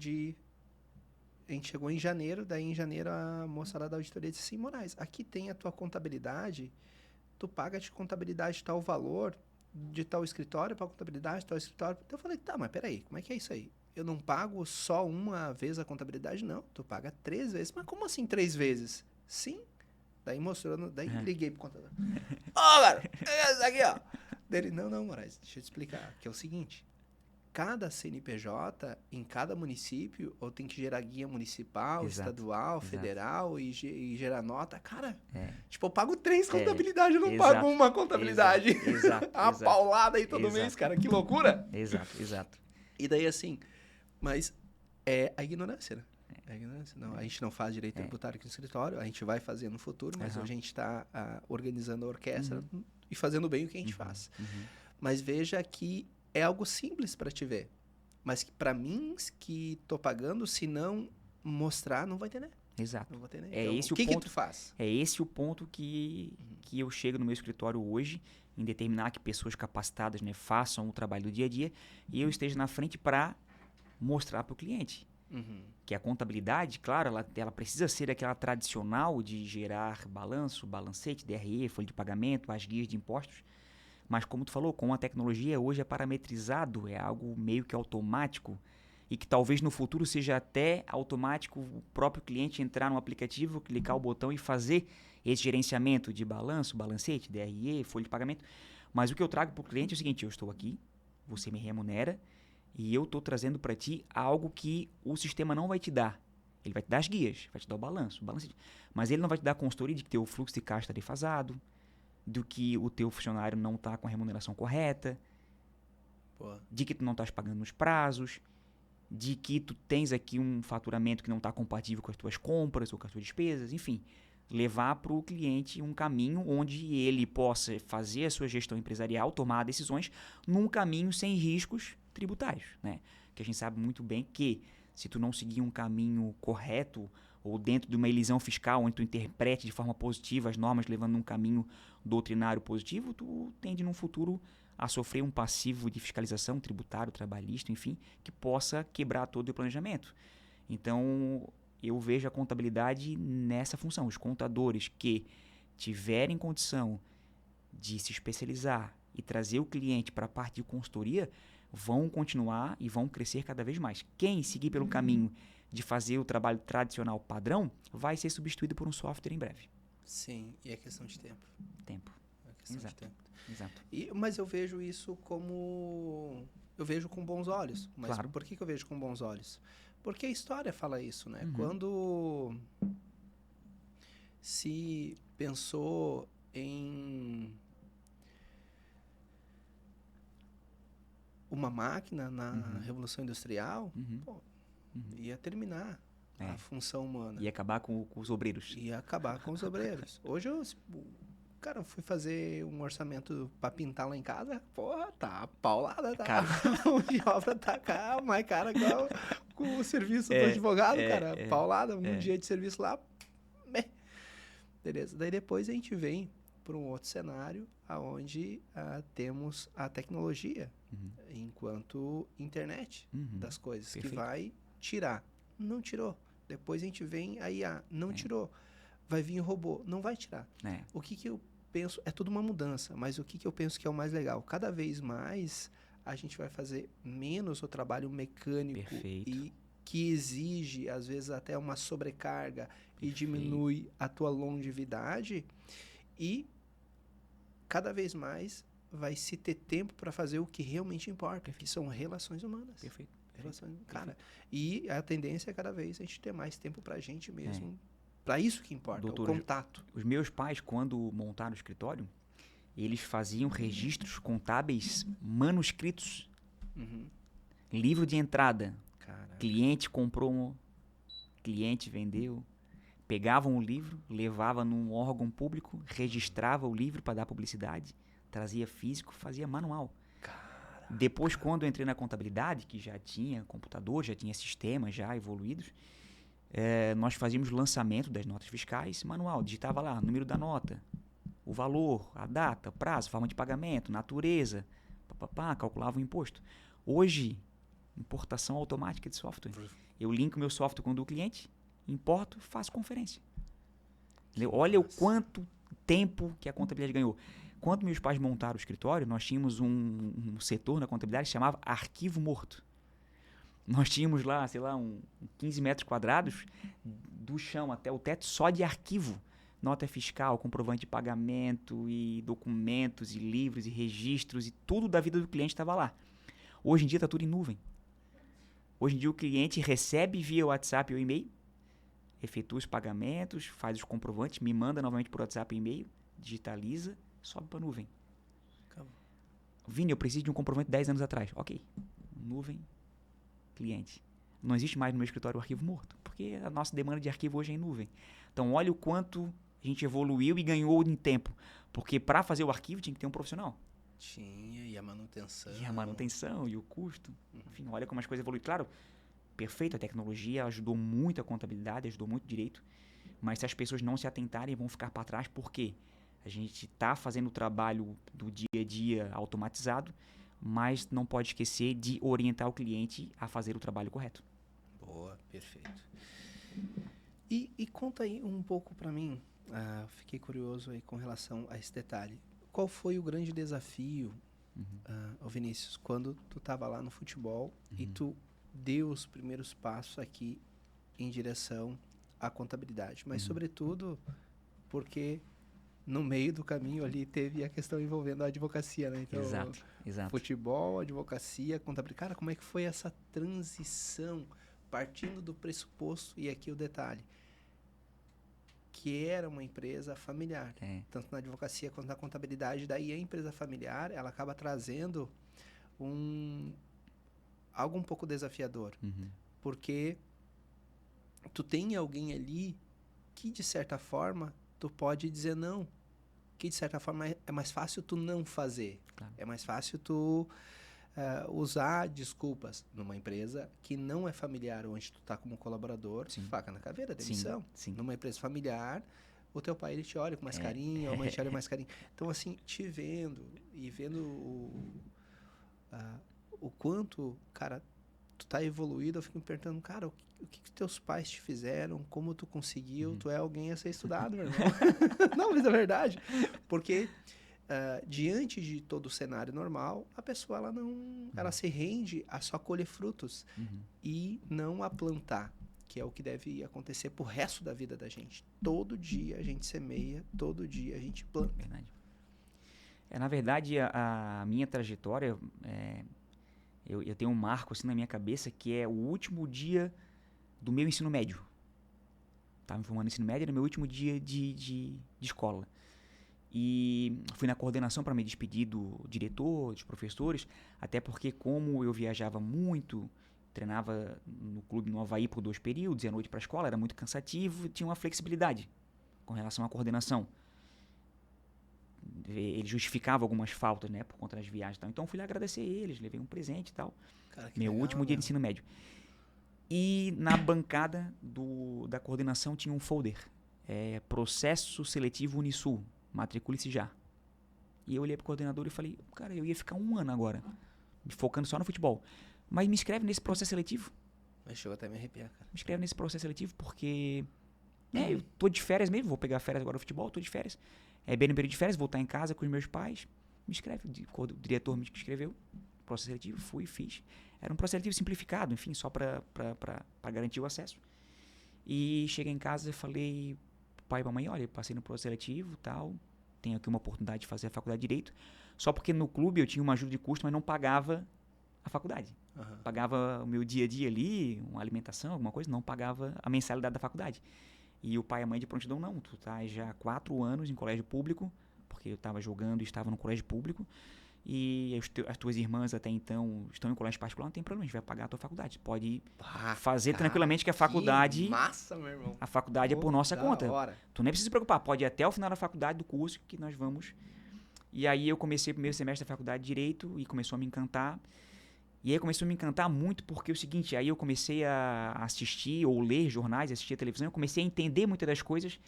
a gente chegou em janeiro, daí em janeiro a moça lá da auditoria disse assim, Moraes, aqui tem a tua contabilidade, tu paga de contabilidade tal valor, de tal escritório para contabilidade, tal escritório. Então eu falei, tá, mas peraí, como é que é isso aí? Eu não pago só uma vez a contabilidade? Não, tu paga 3 vezes. Mas como assim 3 vezes? Sim. Daí mostrando, daí liguei pro contador. Cara, isso aqui, ó. Dele, não, Moraes, deixa eu te explicar, que é o seguinte, cada CNPJ, em cada município, ou tem que gerar guia municipal, estadual, federal e gerar nota. Cara, tipo, eu pago 3 contabilidades, eu não pago uma contabilidade. Exato. A paulada aí todo mês, cara, que loucura. Exato. E daí, assim, mas a ignorância, né? A ignorância. Não, a gente não faz direito tributário aqui no escritório, a gente vai fazer no futuro, mas a gente está organizando a orquestra e fazendo bem o que a gente faz. Mas veja que é algo simples para te ver. Mas para mim, que tô pagando, se não mostrar, não vai entender. Exato. Não vou ter nem. É Então, esse o o que ponto. tu faz? É esse o ponto que eu chego no meu escritório hoje, em determinar que pessoas capacitadas, né, façam o trabalho do dia a dia e eu esteja na frente para mostrar para o cliente. Uhum. Que a contabilidade, claro, ela precisa ser aquela tradicional de gerar balanço, balancete, DRE, folha de pagamento, as guias de impostos. Mas como tu falou, com a tecnologia hoje é parametrizado, é algo meio que automático e que talvez no futuro seja até automático o próprio cliente entrar no aplicativo, clicar o botão e fazer esse gerenciamento de balanço, balancete, DRE, folha de pagamento. Mas o que eu trago para o cliente é o seguinte, eu estou aqui, você me remunera e eu estou trazendo para ti algo que o sistema não vai te dar. Ele vai te dar as guias, vai te dar o balanço, balancete, mas ele não vai te dar a consultoria de que teu fluxo de caixa está defasado, do que o teu funcionário não está com a remuneração correta, Pô. de que tu não estás pagando nos prazos, de que tu tens aqui um faturamento que não está compatível com as tuas compras ou com as tuas despesas, enfim, levar para o cliente um caminho onde ele possa fazer a sua gestão empresarial, tomar decisões num caminho sem riscos tributários, né? Que a gente sabe muito bem que se tu não seguir um caminho correto ou dentro de uma elisão fiscal onde tu interprete de forma positiva as normas levando num caminho doutrinário positivo, tu tende num futuro a sofrer um passivo de fiscalização tributário, trabalhista, enfim, que possa quebrar todo o planejamento. Então, eu vejo a contabilidade nessa função. Os contadores que tiverem condição de se especializar e trazer o cliente para a parte de consultoria vão continuar e vão crescer cada vez mais. Quem seguir pelo caminho de fazer o trabalho tradicional padrão vai ser substituído por um software em breve. Sim, e é questão de tempo. Tempo. É questão de Exato. tempo. Exato. Mas eu vejo isso como... Eu vejo com bons olhos. Mas Claro. por que eu vejo com bons olhos? Porque a história fala isso, né? Uhum. Quando se pensou em uma máquina na Revolução Industrial, pô, ia terminar a função humana. E acabar com os obreiros. Ia acabar com os obreiros. Hoje cara, eu fui fazer um orçamento pra pintar lá em casa, porra, tá paulada, tá? Cara. A mão de obra tá mais cara com o serviço do advogado, cara. Paulada, um dia de serviço lá, beleza. Daí depois a gente vem para um outro cenário, onde temos a tecnologia enquanto internet das coisas, Perfeito. que vai tirar. Não tirou. Depois a gente vem a IA, não tirou. Vai vir o robô, não vai tirar. O que eu penso, é tudo uma mudança, mas o que eu penso que é o mais legal? Cada vez mais a gente vai fazer menos o trabalho mecânico Perfeito. e que exige, às vezes, até uma sobrecarga e diminui a tua longevidade, e cada vez mais vai se ter tempo para fazer o que realmente importa, que são relações humanas. Perfeito. Relações, cara. E a tendência é cada vez a gente ter mais tempo pra gente mesmo. Para isso que importa, Doutor, o contato. Os meus pais, quando montaram o escritório, eles faziam registros contábeis manuscritos. Livro de entrada. Caraca. Cliente comprou, cliente vendeu. Pegavam o livro, levava num órgão público, registrava o livro para dar publicidade, trazia físico, fazia manual. Caraca. Depois, quando eu entrei na contabilidade, que já tinha computador, já tinha sistemas já evoluídos, nós fazíamos lançamento das notas fiscais manual. Digitava lá, número da nota, o valor, a data, prazo, forma de pagamento, natureza, calculava o imposto. Hoje, importação automática de software. Eu linko meu software com o do cliente, importo, faço conferência. Olha o quanto tempo que a contabilidade ganhou. Quando meus pais montaram o escritório, nós tínhamos um setor na contabilidade que chamava arquivo morto. Nós tínhamos lá, sei lá, 15 metros quadrados do chão até o teto só de arquivo. Nota fiscal, comprovante de pagamento e documentos e livros e registros e tudo da vida do cliente estava lá. Hoje em dia está tudo em nuvem. Hoje em dia o cliente recebe via WhatsApp ou e-mail, efetua os pagamentos, faz os comprovantes, me manda novamente por WhatsApp e e-mail, digitaliza, sobe para a nuvem. Acabou. Vini, eu preciso de um comprovante 10 anos atrás. Ok. Nuvem, cliente. Não existe mais no meu escritório o arquivo morto, porque a nossa demanda de arquivo hoje é em nuvem. Então, olha o quanto a gente evoluiu e ganhou em tempo. Porque para fazer o arquivo tinha que ter um profissional. Tinha, e a manutenção. E a manutenção, e o custo. Enfim, olha como as coisas evoluem. Claro, perfeito, a tecnologia ajudou muito a contabilidade, ajudou muito o direito, mas se as pessoas não se atentarem, vão ficar para trás. Por quê? A gente está fazendo o trabalho do dia a dia automatizado, mas não pode esquecer de orientar o cliente a fazer o trabalho correto. Boa, perfeito. E conta aí um pouco para mim, fiquei curioso aí com relação a esse detalhe. Qual foi o grande desafio, Vinícius, quando tu estava lá no futebol e tu deu os primeiros passos aqui em direção à contabilidade? Mas, sobretudo, porque no meio do caminho ali teve a questão envolvendo a advocacia, né? Então, Exato. futebol, advocacia, contabilidade. Cara, como é que foi essa transição, partindo do pressuposto, e aqui o detalhe, que era uma empresa familiar, tanto na advocacia quanto na contabilidade. Daí a empresa familiar, ela acaba trazendo algo um pouco desafiador, porque tu tem alguém ali que, de certa forma, tu pode dizer não, que de certa forma é mais fácil tu não fazer, Claro. é mais fácil tu usar desculpas numa empresa que não é familiar, onde tu tá como colaborador, faca na caveira, demissão. Sim. Numa empresa familiar, o teu pai ele te olha com mais carinho, a mãe te olha com mais carinho. Então, assim, te vendo e vendo o quanto, cara, tu tá evoluído, eu fico me perguntando, cara, o que teus pais te fizeram, como tu conseguiu, tu é alguém a ser estudado, meu irmão. Não, mas é verdade. Porque diante de todo o cenário normal, a pessoa ela se rende a só colher frutos e não a plantar, que é o que deve acontecer pro resto da vida da gente. Todo dia a gente semeia, todo dia a gente planta. Verdade. Na verdade, a minha trajetória, eu tenho um marco assim na minha cabeça, que é o último dia do meu ensino médio. Estava me formando no ensino médio, era o meu último dia de escola. E fui na coordenação para me despedir do diretor, dos professores, até porque como eu viajava muito, treinava no clube no Avaí por 2 períodos e à noite para a escola, era muito cansativo, tinha uma flexibilidade com relação à coordenação. Ele justificava algumas faltas, né, por conta das viagens e tal. Então eu fui lá agradecer eles, levei um presente e tal. Cara, que Meu legal, último dia de ensino médio. E na bancada da coordenação tinha um folder, Processo Seletivo Unisul, matricule-se já. E eu olhei pro coordenador e falei, cara, eu ia ficar 1 ano agora, me focando só no futebol. Mas me inscreve nesse processo seletivo. Mas chegou até a me arrepiar, cara. Me inscreve nesse processo seletivo porque eu tô de férias mesmo, vou pegar férias agora no futebol, tô de férias. Bem no período de férias, vou estar em casa com os meus pais. Me inscreve, o diretor me escreveu, processo seletivo, fui, fiz. Era um processo seletivo simplificado, enfim, só para garantir o acesso. E cheguei em casa e falei pro pai e pra mãe, olha, passei no processo seletivo e tal, tenho aqui uma oportunidade de fazer a faculdade de Direito. Só porque no clube eu tinha uma ajuda de custo, mas não pagava a faculdade. Pagava o meu dia a dia ali, uma alimentação, alguma coisa, não pagava a mensalidade da faculdade. E o pai e a mãe de prontidão, não, tu tá já há 4 anos em colégio público, porque eu estava jogando e estava no colégio público, e as tuas irmãs até então estão em colégio particular, não tem problema, a gente vai pagar a tua faculdade. Pode fazer tranquilamente que a faculdade... Que massa, meu irmão. A faculdade é por nossa conta. Hora. Tu nem precisa se preocupar, pode ir até o final da faculdade do curso que nós vamos. E aí eu comecei o primeiro semestre da faculdade de Direito e começou a me encantar. E aí começou a me encantar muito porque é o seguinte, aí eu comecei a assistir ou ler jornais, assistir a televisão, eu comecei a entender muitas das coisas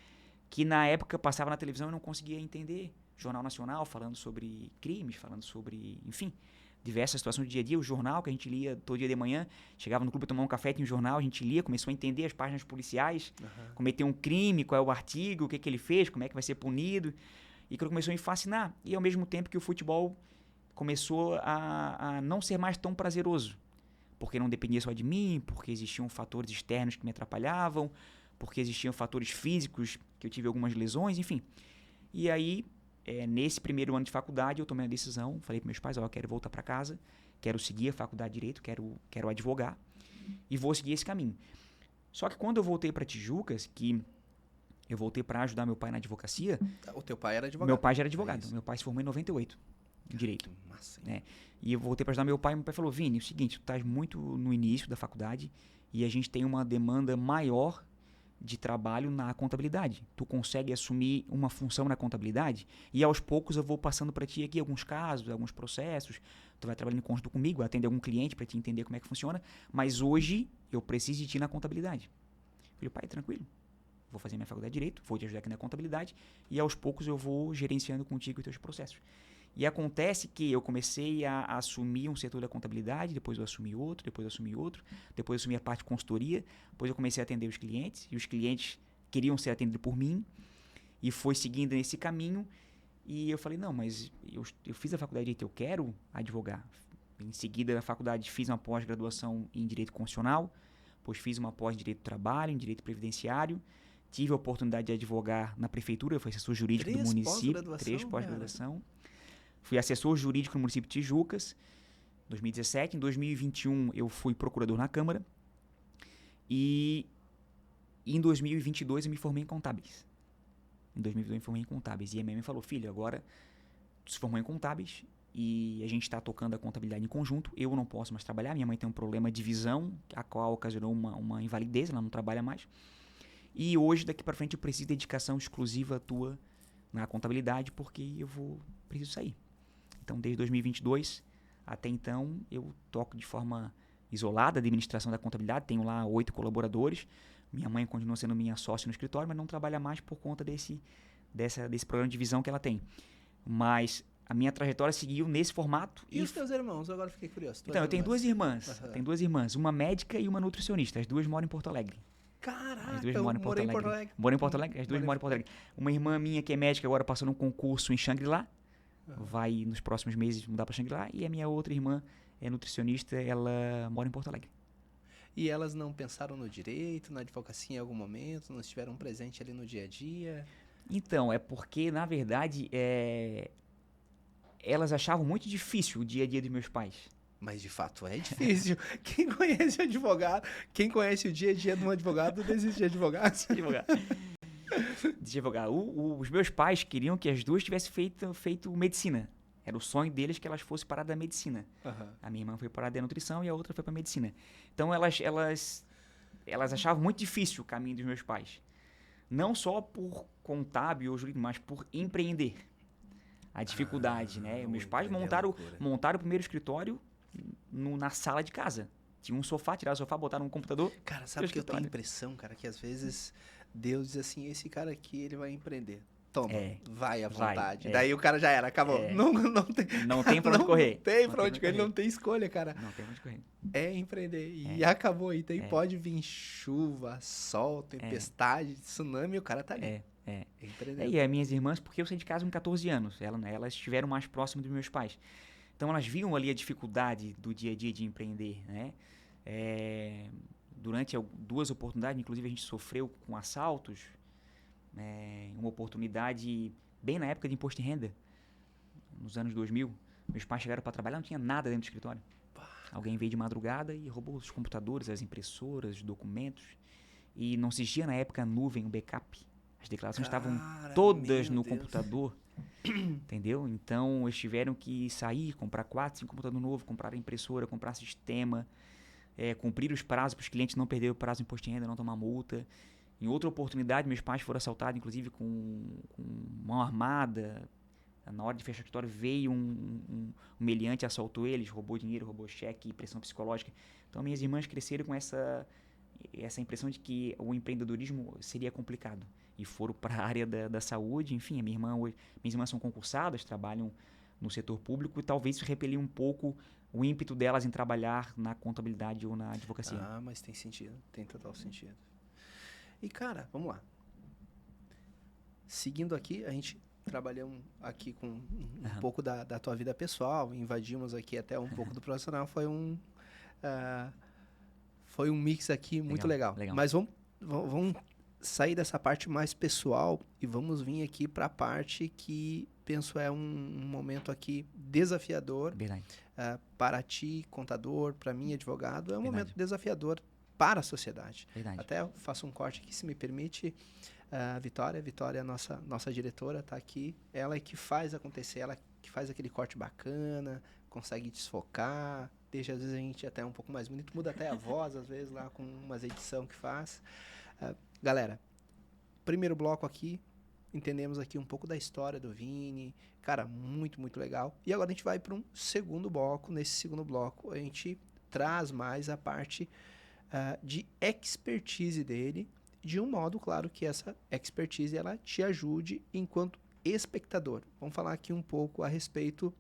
que na época passava na televisão e não conseguia entender. Jornal Nacional falando sobre crimes, falando sobre, enfim, diversas situações do dia a dia. O jornal que a gente lia todo dia de manhã, chegava no clube tomar um café, tinha um jornal, a gente lia, começou a entender as páginas policiais, cometeu um crime, qual é o artigo, o que ele fez, como é que vai ser punido. E aquilo começou a me fascinar. E ao mesmo tempo que o futebol começou a não ser mais tão prazeroso, porque não dependia só de mim, porque existiam fatores externos que me atrapalhavam, porque existiam fatores físicos, que eu tive algumas lesões, enfim. E aí, nesse primeiro ano de faculdade, eu tomei a decisão, falei para meus pais, eu quero voltar para casa, quero seguir a faculdade de Direito, quero advogar, e vou seguir esse caminho. Só que quando eu voltei para Tijucas, que eu voltei para ajudar meu pai na advocacia... O teu pai era advogado? Meu pai já era advogado, meu pai se formou em 98. Direito. Que massa, hein? E eu voltei para ajudar meu pai falou, Vini, é o seguinte, tu estás muito no início da faculdade e a gente tem uma demanda maior de trabalho na contabilidade. Tu consegue assumir uma função na contabilidade e aos poucos eu vou passando para ti aqui alguns casos, alguns processos. Tu vai trabalhando em conjunto comigo, atender algum cliente para te entender como é que funciona. Mas hoje eu preciso de ti na contabilidade. Eu falei, pai, tranquilo. Vou fazer minha faculdade de Direito, vou te ajudar aqui na contabilidade e aos poucos eu vou gerenciando contigo os teus processos. E acontece que eu comecei a assumir um setor da contabilidade, depois eu assumi outro, depois eu assumi outro, depois eu assumi a parte de consultoria, depois eu comecei a atender os clientes, e os clientes queriam ser atendidos por mim, e foi seguindo nesse caminho, e eu falei, não, mas eu fiz a faculdade de Direito, eu quero advogar. Em seguida, na faculdade, fiz uma pós-graduação em Direito Constitucional, depois fiz uma pós em Direito do Trabalho, em Direito Previdenciário, tive a oportunidade de advogar na prefeitura, fui assessor jurídico do município, 3 pós-graduação. Fui assessor jurídico no município de Tijucas, 2017. Em 2021, eu fui procurador na Câmara. E em 2022, eu me formei em contábeis. Em 2022, eu me formei em contábeis. E a minha mãe falou, filho, agora tu se formou em contábeis e a gente está tocando a contabilidade em conjunto. Eu não posso mais trabalhar. Minha mãe tem um problema de visão, a qual ocasionou uma invalidez. Ela não trabalha mais. E hoje, daqui para frente, eu preciso de dedicação exclusiva tua na contabilidade porque preciso sair. Então, desde 2022 até então, eu toco de forma isolada a administração da contabilidade. Tenho lá 8 colaboradores. Minha mãe continua sendo minha sócia no escritório, mas não trabalha mais por conta desse programa de visão que ela tem. Mas a minha trajetória seguiu nesse formato. E os teus irmãos? Agora fiquei curioso. Então, eu tenho 2 irmãs. Uhum. Tenho 2 irmãs, uma médica e uma nutricionista. As 2 moram em Porto Alegre. Caraca, As 2 moram em Porto Alegre. Moram em Porto Alegre? As 2 moram em Porto Alegre. Uma irmã minha que é médica agora passou num concurso em Xangri-Lá. Vai nos próximos meses mudar para Xangri-Lá. E a minha outra irmã é nutricionista, ela mora em Porto Alegre. E elas não pensaram no direito, na advocacia em algum momento? Não estiveram presentes ali no dia a dia? Então, é porque, na verdade, elas achavam muito difícil o dia a dia dos meus pais. Mas, de fato, é difícil. Quem conhece o advogado, quem conhece o dia a dia de um advogado, desiste de advogado. Os meus pais queriam que as duas tivessem feito medicina. Era o sonho deles que elas fossem parar da medicina. Uhum. A minha irmã foi parar da nutrição e a outra foi para medicina. Então elas achavam muito difícil o caminho dos meus pais. Não só por contábil ou jurídico, mas por empreender. A dificuldade, né? Meus pais montaram o primeiro escritório na sala de casa. Tinha um sofá, tiraram o sofá, botaram um computador. Cara, sabe que eu tenho a impressão, cara, que às vezes Deus diz assim, esse cara aqui, ele vai empreender. Toma, vai à vontade. Daí o cara já era, acabou. Não tem pra onde correr. Não tem pra onde correr, ele não tem escolha, cara. Não tem pra onde correr. É empreender. E acabou. E daí pode vir chuva, sol, tempestade, tsunami, e o cara tá ali. Empreender. E as minhas irmãs, porque eu saí de casa com 14 anos, elas estiveram mais próximas dos meus pais. Então elas viam ali a dificuldade do dia a dia de empreender, né? Durante 2 oportunidades, inclusive a gente sofreu com assaltos. Uma oportunidade bem na época de imposto de renda, nos anos 2000. Meus pais chegaram para trabalhar, não tinha nada dentro do escritório. Alguém veio de madrugada e roubou os computadores, as impressoras, os documentos. E não existia na época a nuvem, o backup. As declarações estavam todas no computador. Entendeu? Então eles tiveram que sair, comprar 4, 5 computadores novos, comprar impressora, comprar sistema, cumprir os prazos para os clientes não perderem o prazo do imposto de renda, não tomar multa. Em outra oportunidade, meus pais foram assaltados, inclusive com mão armada. Na hora de fechar o escritório, veio um meliante, assaltou eles, roubou dinheiro, roubou cheque, pressão psicológica. Então, minhas irmãs cresceram com essa impressão de que o empreendedorismo seria complicado. E foram para a área da saúde. Enfim, minhas irmãs são concursadas, trabalham no setor público e talvez isso repelir um pouco o ímpeto delas em trabalhar na contabilidade ou na advocacia. Ah, mas tem sentido, tem total sentido. E, cara, vamos lá. Seguindo aqui, a gente trabalhamos aqui com um pouco da tua vida pessoal, invadimos aqui até um pouco do profissional. Foi um mix aqui muito legal. Mas vamos sair dessa parte mais pessoal e vamos vir aqui para a parte que penso é um momento aqui desafiador. Verdade. Para ti, contador, para mim, advogado. É um momento desafiador para a sociedade. Verdade. Até faço um corte aqui, se me permite. A Vitória, nossa diretora, está aqui. Ela é que faz acontecer, ela que faz aquele corte bacana, consegue desfocar, deixa às vezes a gente até um pouco mais bonito, muda até a voz às vezes lá com umas edição que faz. Galera, primeiro bloco aqui, entendemos aqui um pouco da história do Vini. Cara, muito, muito legal. E agora a gente vai para um segundo bloco. Nesse segundo bloco, a gente traz mais a parte de expertise dele, de um modo, claro, que essa expertise ela te ajude enquanto espectador. Vamos falar aqui um pouco a respeito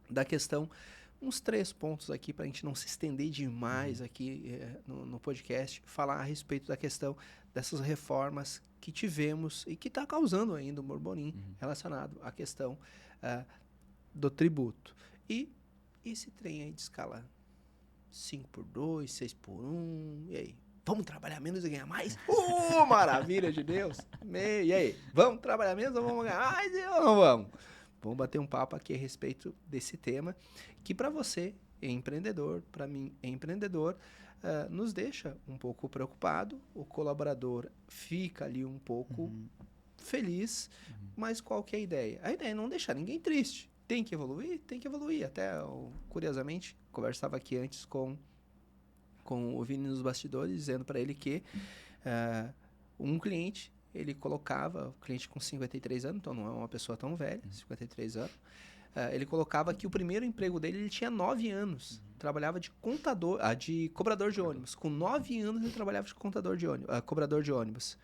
da questão, uns 3 pontos aqui para a gente não se estender demais aqui no podcast, falar a respeito da questão dessas reformas que tivemos e que está causando ainda um burburinho relacionado à questão do tributo. E esse trem aí de escala 5x2, 6x1, e aí? Vamos trabalhar menos e ganhar mais? Maravilha de Deus! E aí? Vamos trabalhar menos ou vamos ganhar mais? Ou não vamos? Vamos bater um papo aqui a respeito desse tema, que para você é empreendedor, para mim é empreendedor, nos deixa um pouco preocupado, o colaborador fica ali um pouco feliz, mas qual que é a ideia? A ideia é não deixar ninguém triste. Tem que evoluir? Tem que evoluir. Até, curiosamente, conversava aqui antes com o Vini nos bastidores, dizendo para ele que um cliente, ele colocava, o cliente com 53 anos, então não é uma pessoa tão velha, 53 anos, ele colocava que o primeiro emprego dele, ele tinha 9 anos, trabalhava de de cobrador de ônibus. Com 9 anos ele trabalhava de cobrador de ônibus.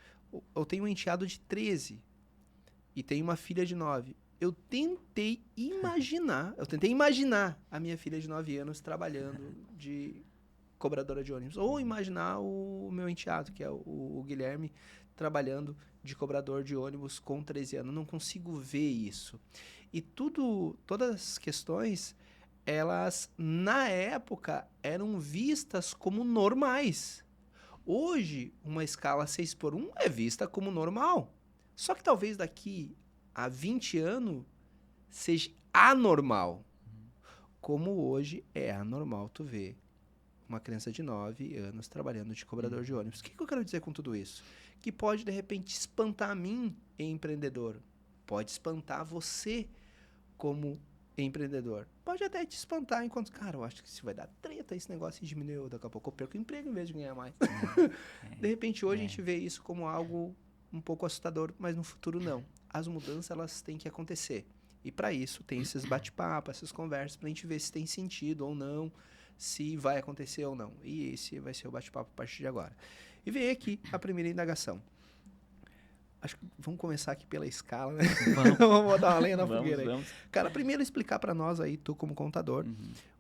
Eu tenho um enteado de 13 e tenho uma filha de 9. Eu tentei imaginar a minha filha de 9 anos trabalhando de cobradora de ônibus. Ou imaginar o meu enteado, que é o Guilherme, trabalhando de cobrador de ônibus com 13 anos. Não consigo ver isso. E todas as questões, elas, na época, eram vistas como normais. Hoje, uma escala 6x1 é vista como normal. Só que talvez daqui a 20 anos seja anormal. Como hoje é anormal tu ver uma criança de 9 anos trabalhando de cobrador de ônibus. O que eu quero dizer com tudo isso? Que pode, de repente, espantar a mim, empreendedor. Pode espantar você como empreendedor. Pode até te espantar enquanto, cara, eu acho que isso vai dar treta, esse negócio diminuiu, daqui a pouco eu perco o emprego em vez de ganhar mais. De repente, hoje a gente vê isso como algo um pouco assustador, mas no futuro não. As mudanças, elas têm que acontecer. E para isso, tem esses bate-papos, essas conversas, pra gente ver se tem sentido ou não, se vai acontecer ou não. E esse vai ser o bate-papo a partir de agora. E vem aqui a primeira indagação. Acho que vamos começar aqui pela escala, né? Vamos botar uma lenha na fogueira aí. Vamos. Cara, primeiro explicar para nós aí, tu como contador,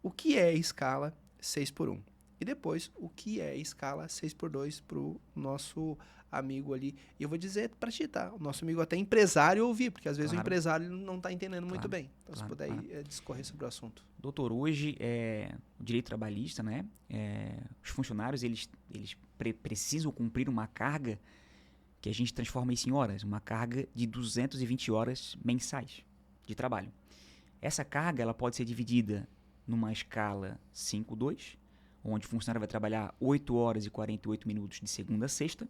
o que é escala 6x1. E depois, o que é escala 6x2 pro nosso amigo ali. E eu vou dizer para ti, tá? O nosso amigo até empresário ouvir, porque às vezes o empresário não tá entendendo muito bem. Então, se puder discorrer sobre o assunto. Doutor, hoje, o direito trabalhista, né? Os funcionários, eles precisam cumprir uma carga que a gente transforma isso em horas, uma carga de 220 horas mensais de trabalho. Essa carga, ela pode ser dividida numa escala 5-2, onde o funcionário vai trabalhar 8 horas e 48 minutos de segunda a sexta,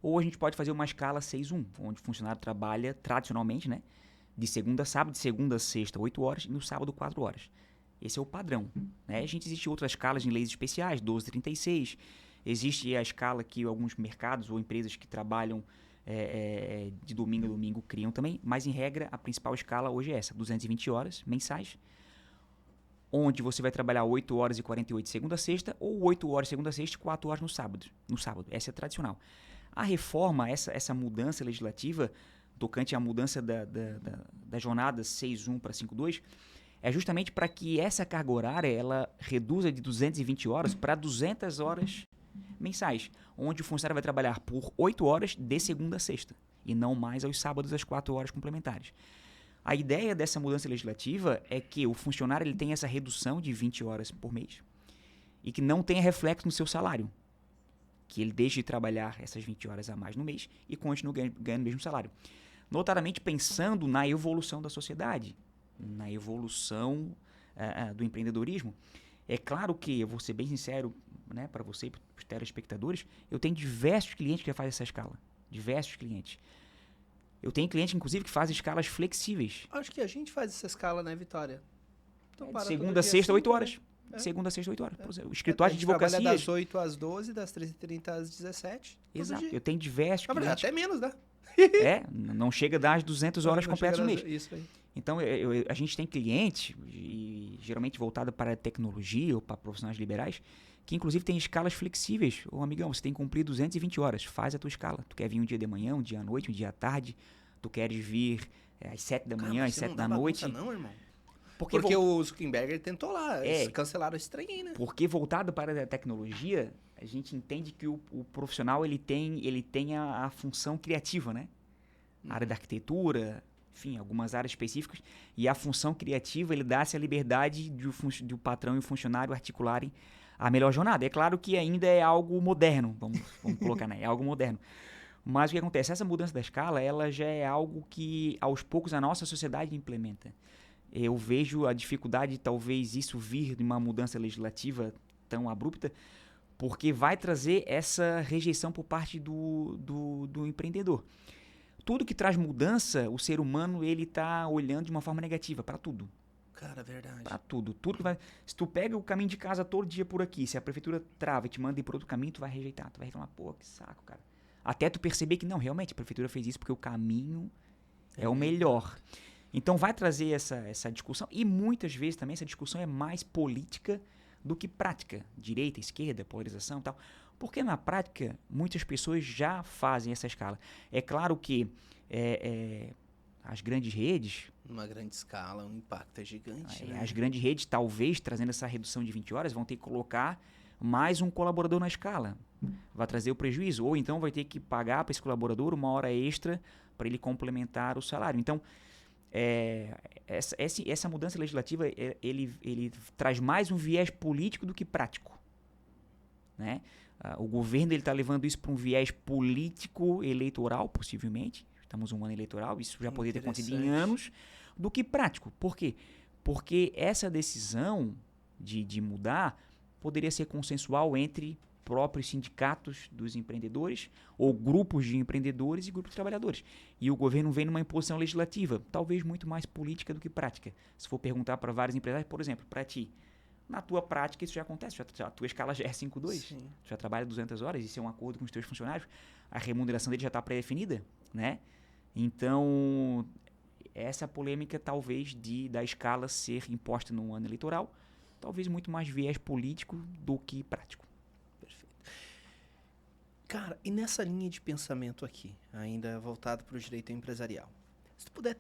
ou a gente pode fazer uma escala 6-1, onde o funcionário trabalha tradicionalmente, né, de segunda a sábado, de segunda a sexta 8 horas e no sábado 4 horas. Esse é o padrão, né? Existem outras escalas em leis especiais, 12-36. Existe a escala que alguns mercados ou empresas que trabalham de domingo a domingo criam também, mas em regra a principal escala hoje é essa, 220 horas mensais, onde você vai trabalhar 8 horas e 48 de segunda a sexta, ou 8 horas de segunda a sexta e 4 horas no sábado. Essa é a tradicional. A reforma, essa mudança legislativa, tocante à mudança da jornada 6.1 para 5.2, é justamente para que essa carga horária ela reduza de 220 horas para 200 horas mensais, onde o funcionário vai trabalhar por 8 horas de segunda a sexta, e não mais aos sábados às 4 horas complementares. A ideia dessa mudança legislativa é que o funcionário ele tenha essa redução de 20 horas por mês e que não tenha reflexo no seu salário, que ele deixe de trabalhar essas 20 horas a mais no mês e continue ganhando o mesmo salário. Notadamente pensando na evolução da sociedade, na evolução do empreendedorismo. É claro que, eu vou ser bem sincero, né, para você e para os telespectadores, eu tenho diversos clientes que fazem essa escala. Diversos clientes. Eu tenho clientes, inclusive, que fazem escalas flexíveis. Acho que a gente faz essa escala, né, Vitória? Então, Segunda a sexta, 8 horas. Né? segunda a sexta, 8 horas. Por exemplo, o A escritório de gente trabalha advocacia... das 8 às 12, das 13h30 às 17. Exato. Todo dia. Eu tenho diversos Na verdade, clientes... até menos, né? Não chega a dar as 200 horas Não completas no chega mês. Isso aí. Então, a gente tem clientes, geralmente voltado para a tecnologia ou para profissionais liberais, que inclusive tem escalas flexíveis. Ô, amigão, você tem que cumprir 220 horas, faz a tua escala. Tu quer vir um dia de manhã, um dia à noite, um dia à tarde, tu queres vir às 7 da manhã, às 7 da noite. Não, irmão. Porque o Zuckerberg ele tentou lá, eles cancelaram esse trem aí, né? Porque voltado para a tecnologia, a gente entende que o profissional ele tem a função criativa, né? A área da arquitetura, enfim, algumas áreas específicas, e a função criativa ele dá essa liberdade do patrão e o funcionário articularem a melhor jornada. É claro que ainda é algo moderno, vamos colocar, né? É algo moderno. Mas o que acontece? Essa mudança da escala, ela já é algo que aos poucos a nossa sociedade implementa. Eu vejo a dificuldade de talvez isso vir de uma mudança legislativa tão abrupta, porque vai trazer essa rejeição por parte do empreendedor. Tudo que traz mudança, o ser humano ele está olhando de uma forma negativa para tudo. Cara, verdade. Para tudo. Que vai... Se tu pega o caminho de casa todo dia por aqui, se a prefeitura trava e te manda ir para outro caminho, tu vai rejeitar. Tu vai reclamar, pô, que saco, cara. Até tu perceber que não, realmente a prefeitura fez isso porque o caminho é o melhor. Então vai trazer essa discussão e muitas vezes também essa discussão é mais política do que prática. Direita, esquerda, polarização e tal. Porque na prática muitas pessoas já fazem essa escala. É claro que as grandes redes... Numa grande escala, o impacto é gigante. Né? As grandes redes, talvez, trazendo essa redução de 20 horas, vão ter que colocar mais um colaborador na escala. Vai trazer o prejuízo. Ou então vai ter que pagar para esse colaborador uma hora extra para ele complementar o salário. Então, essa mudança legislativa, ele traz mais um viés político do que prático. Né? O governo está levando isso para um viés político eleitoral, possivelmente. Estamos em um ano eleitoral, isso já poderia ter acontecido em anos, do que prático. Por quê? Porque essa decisão de mudar poderia ser consensual entre próprios sindicatos dos empreendedores ou grupos de empreendedores e grupos de trabalhadores. E o governo vem numa imposição legislativa, talvez muito mais política do que prática. Se for perguntar para vários empresários, por exemplo, para ti, na tua prática isso já acontece, a tua escala já é 5/2, tu já trabalha 200 horas, isso é um acordo com os teus funcionários, a remuneração dele já está pré-definida, né? Então, essa polêmica talvez da escala ser imposta no ano eleitoral, talvez muito mais viés político do que prático. Perfeito. Cara, e nessa linha de pensamento aqui, ainda voltado para o direito empresarial, se tu puder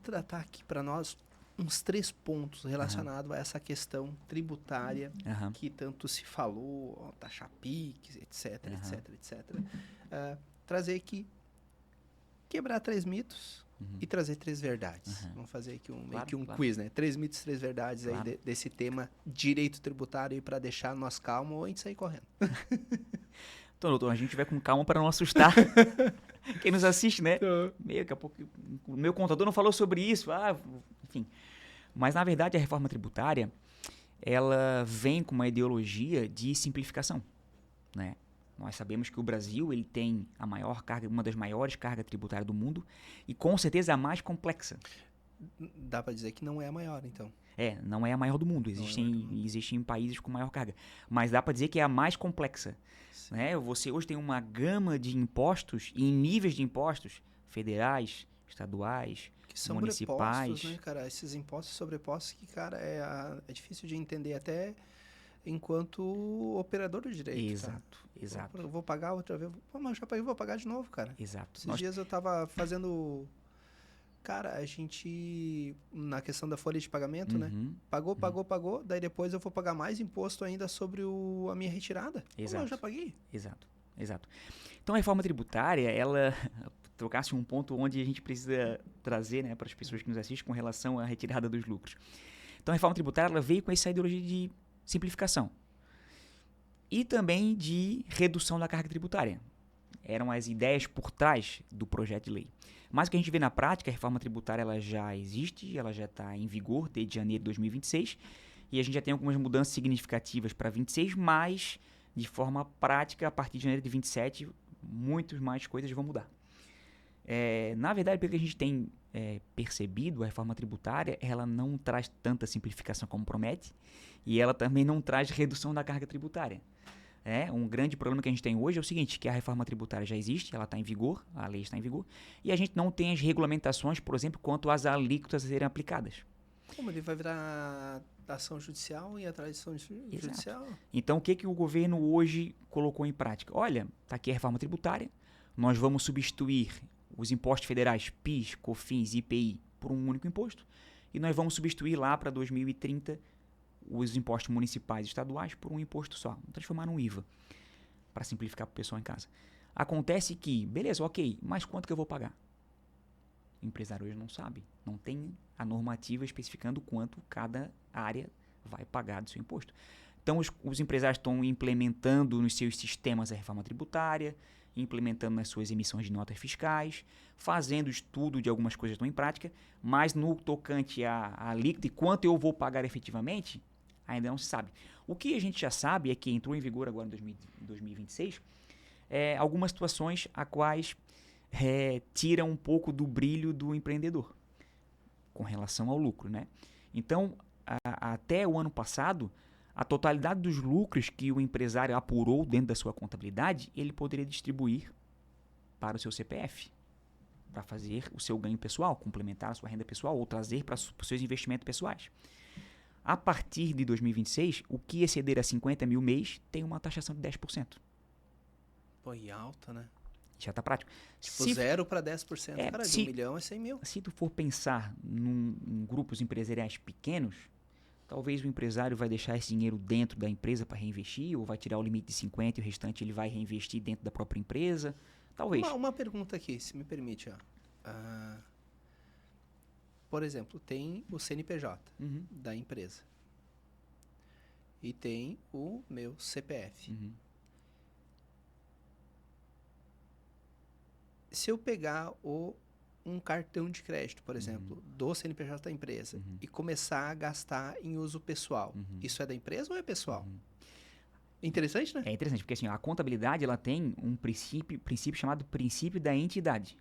tratar aqui para nós uns 3 pontos relacionados a essa questão tributária que tanto se falou, taxa PIX, etc, etc. Trazer aqui, quebrar 3 mitos e trazer 3 verdades. Vamos fazer aqui meio que um quiz, né? 3 mitos, 3 verdades aí desse tema direito tributário para deixar nós calmos ou a gente sair correndo. Então, doutor, a gente vai com calma para não assustar quem nos assiste, né? Daqui a pouco o meu contador não falou sobre isso, enfim. Mas, na verdade, a reforma tributária, ela vem com uma ideologia de simplificação, né? Nós sabemos que o Brasil ele tem a maior carga, uma das maiores cargas tributárias do mundo e com certeza a mais complexa. Dá para dizer que não é a maior, então. Não é a maior do mundo. Existem países com maior carga. Mas dá para dizer que é a mais complexa. Né? Você hoje tem uma gama de impostos e níveis de impostos federais, estaduais, que são municipais. Né, cara? Esses impostos sobrepostos que, cara, é difícil de entender até enquanto operador do direito. Exato. Eu vou pagar outra vez. Mas eu já paguei, vou pagar de novo, cara. Exato. Esses dias eu tava fazendo... Cara, a gente... Na questão da folha de pagamento, né? Pagou. Daí depois eu vou pagar mais imposto ainda sobre a minha retirada. Exato. Eu já paguei. Exato. Então a reforma tributária, ela... trocasse um ponto onde a gente precisa trazer, né, para as pessoas que nos assistem com relação à retirada dos lucros. Então a reforma tributária ela veio com essa ideologia de simplificação e também de redução da carga tributária. Eram as ideias por trás do projeto de lei. Mas o que a gente vê na prática, a reforma tributária ela já existe, ela já está em vigor desde janeiro de 2026 e a gente já tem algumas mudanças significativas para 26, mas de forma prática, a partir de janeiro de 27, muitas mais coisas vão mudar. Na verdade, porque a gente tem percebido, a reforma tributária, ela não traz tanta simplificação como promete e ela também não traz redução da carga tributária. Um grande problema que a gente tem hoje é o seguinte, que a reforma tributária já existe, ela está em vigor, a lei está em vigor, e a gente não tem as regulamentações, por exemplo, quanto às alíquotas a serem aplicadas. Como ele vai virar ação judicial e atrás de ação judicial? Então, o que o governo hoje colocou em prática? Olha, está aqui a reforma tributária, nós vamos substituir os impostos federais PIS, COFINS e IPI por um único imposto, e nós vamos substituir lá para 2030 os impostos municipais e estaduais por um imposto só. Vamos transformar num IVA, para simplificar para o pessoal em casa. Acontece que, beleza, ok, mas quanto que eu vou pagar? O empresário hoje não sabe. Não tem a normativa especificando quanto cada área vai pagar do seu imposto. Então, os empresários estão implementando nos seus sistemas a reforma tributária, implementando nas suas emissões de notas fiscais, fazendo estudo de algumas coisas que estão em prática, mas no tocante à alíquota e quanto eu vou pagar efetivamente, ainda não se sabe. O que a gente já sabe é que entrou em vigor agora em 2026 algumas situações a quais tiram um pouco do brilho do empreendedor com relação ao lucro, né? Então, até o ano passado, a totalidade dos lucros que o empresário apurou dentro da sua contabilidade, ele poderia distribuir para o seu CPF, para fazer o seu ganho pessoal, complementar a sua renda pessoal ou trazer para os seus investimentos pessoais. A partir de 2026, o que exceder a 50 mil mês tem uma taxação de 10%. Pô, e alta, né? Já está prático. Tipo, 0 para 10%, cara, de 1 milhão é 100 mil. Se tu for pensar em grupos empresariais pequenos, talvez o empresário vai deixar esse dinheiro dentro da empresa para reinvestir, ou vai tirar o limite de 50 e o restante ele vai reinvestir dentro da própria empresa. Talvez. Uma pergunta aqui, se me permite. Por exemplo, tem o CNPJ da empresa. E tem o meu CPF. Se eu pegar um cartão de crédito, por exemplo, do CNPJ da empresa e começar a gastar em uso pessoal, isso é da empresa ou é pessoal? Interessante, né? É interessante, porque assim, a contabilidade ela tem um princípio chamado princípio da entidade.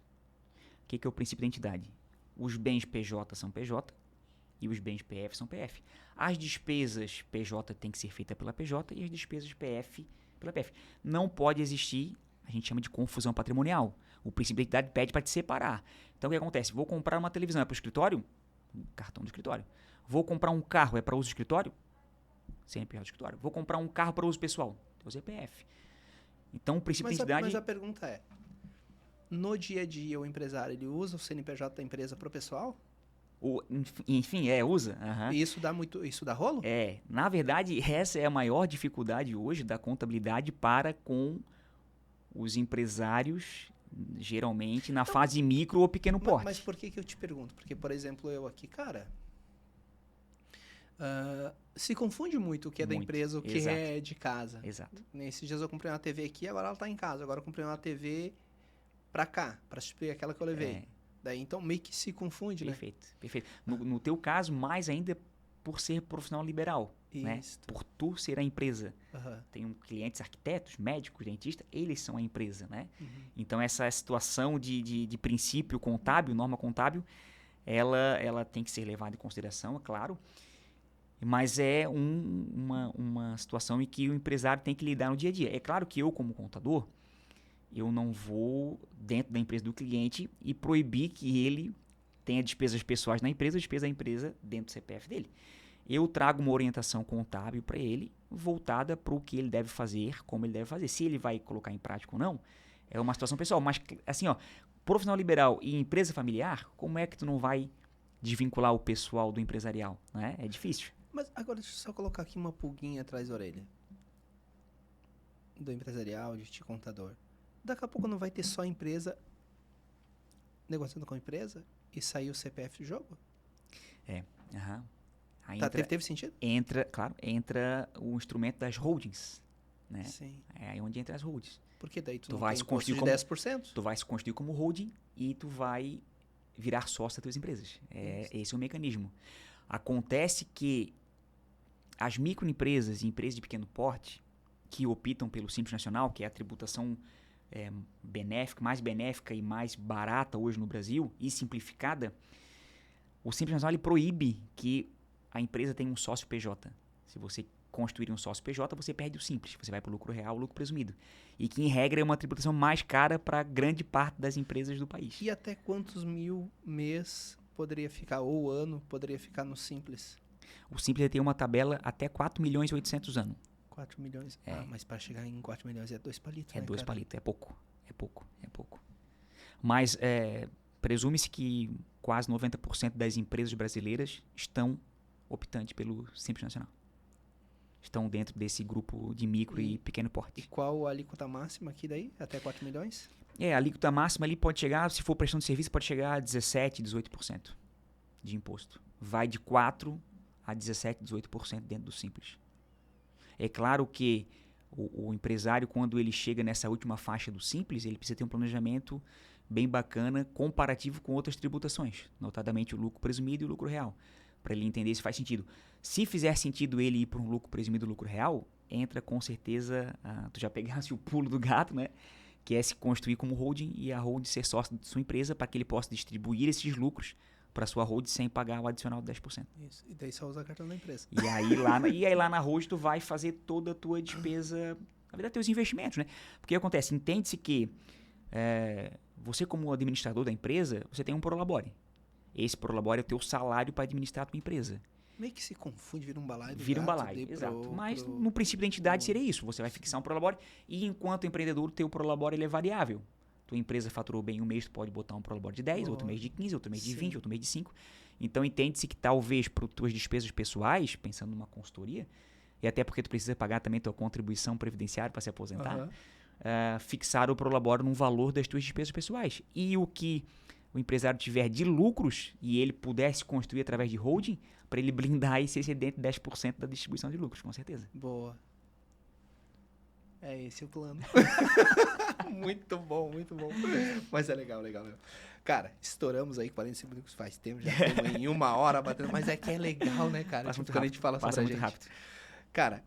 O que é o princípio da entidade? Os bens PJ são PJ e os bens PF são PF. As despesas PJ têm que ser feitas pela PJ e as despesas PF pela PF. Não pode existir, a gente chama de confusão patrimonial. O princípio da entidade pede para te separar. Então, o que acontece? Vou comprar uma televisão, é para o escritório? Cartão do escritório. Vou comprar um carro, é para uso do escritório? CNPJ do escritório. Vou comprar um carro para uso pessoal? O CPF. Então, o princípio da entidade... Mas a pergunta é, no dia a dia, o empresário, ele usa o CNPJ da empresa para o pessoal? Enfim, usa. E isso dá rolo? Na verdade, essa é a maior dificuldade hoje da contabilidade para com os empresários, geralmente na fase micro ou pequeno porte. Mas por que eu te pergunto? Porque, por exemplo, eu aqui, cara, se confunde muito o que é da empresa, o que é de casa. Exato. Nesses dias eu comprei uma TV aqui, agora ela está em casa. Agora eu comprei uma TV para cá, para substituir aquela que eu levei. Daí, então, meio que se confunde, perfeito, né? Perfeito. No teu caso, mais ainda por ser profissional liberal, né? Por tu ser a empresa. Tem clientes arquitetos, médicos, dentistas, eles são a empresa, né? Então, essa situação de princípio contábil, norma contábil, ela tem que ser levada em consideração, é claro, mas é uma situação em que o empresário tem que lidar no dia a dia. É claro que eu, como contador, eu não vou dentro da empresa do cliente e proibir que ele tenha despesas pessoais na empresa, despesa da empresa dentro do CPF dele. Eu trago uma orientação contábil para ele, voltada para o que ele deve fazer, como ele deve fazer. Se ele vai colocar em prática ou não, é uma situação pessoal. Mas, assim, profissional liberal e empresa familiar, como é que tu não vai desvincular o pessoal do empresarial, né? É difícil. Mas agora deixa eu só colocar aqui uma pulguinha atrás da orelha. Do empresarial, de contador. Daqui a pouco não vai ter só empresa negociando com a empresa e sair o CPF do jogo? Teve sentido? Entra o instrumento das holdings, né? Sim. É aí onde entra as holdings. Porque daí tu não vai tem se constituir como 10%. Tu vai se constituir como holding e tu vai virar sócio das tuas empresas. Esse é o mecanismo. Acontece que as microempresas e empresas de pequeno porte que optam pelo Simples Nacional, que é a tributação benéfica e mais barata hoje no Brasil e simplificada, o Simples Nacional ele proíbe que a empresa tenha um sócio PJ. Se você construir um sócio PJ, você perde o Simples. Você vai para o lucro real, o lucro presumido. E que, em regra, é uma tributação mais cara para grande parte das empresas do país. E até quantos mil mês poderia ficar, ou ano, poderia ficar no Simples? O Simples tem uma tabela até 4 milhões e 800 anos. 4 milhões? É. Ah, mas para chegar em 4 milhões é 2 palitos, É né, 2 cara? palitos, é pouco. Mas presume-se que quase 90% das empresas brasileiras estão optantes pelo Simples Nacional. Estão dentro desse grupo de micro e pequeno E porte. qual a alíquota máxima aqui daí? Até 4 milhões? A alíquota máxima ali pode chegar, se for prestação de serviço, pode chegar a 17%, 18% de imposto. Vai de 4% a 17%, 18% dentro do Simples. É claro que o empresário, quando ele chega nessa última faixa do Simples, ele precisa ter um planejamento bem bacana, comparativo com outras tributações, notadamente o lucro presumido e o lucro real, para ele entender se faz sentido. Se fizer sentido ele ir para um lucro presumido e lucro real, entra com certeza, tu já pegasse o pulo do gato, né? Que é se construir como holding e a holding ser sócio de sua empresa para que ele possa distribuir esses lucros para sua holding sem pagar o adicional de 10%. Isso. E daí só usa cartão da empresa. E aí lá na holding tu vai fazer toda a tua despesa, na verdade teus investimentos, né? Porque o que acontece? Entende-se que você como administrador da empresa, você tem um prolabore. Esse prolabore é o teu salário para administrar a tua empresa. Meio que se confunde, vira um balaio. Vira um balaio, exato. Mas no princípio da entidade seria isso. Você vai fixar um prolabore e enquanto empreendedor, o teu prolabore ele é variável. Tua empresa faturou bem um mês, tu pode botar um prolabore de 10, outro mês de 15, outro mês de 20, outro mês de 5. Então entende-se que talvez para tuas despesas pessoais, pensando numa consultoria, e até porque tu precisa pagar também tua contribuição previdenciária para se aposentar, fixar o prolabore num valor das tuas despesas pessoais. E o que o empresário tiver de lucros e ele pudesse construir através de holding, para ele blindar esse excedente de 10% da distribuição de lucros, com certeza. Boa. É esse o plano. Muito bom, muito bom. Mas é legal. Cara, estouramos aí 45 minutos faz tempo, já estamos em 1 hora batendo, mas é que é legal, né, cara? Passa muito quando a rápido, gente fala passa sobre a muito gente. rápido. Cara,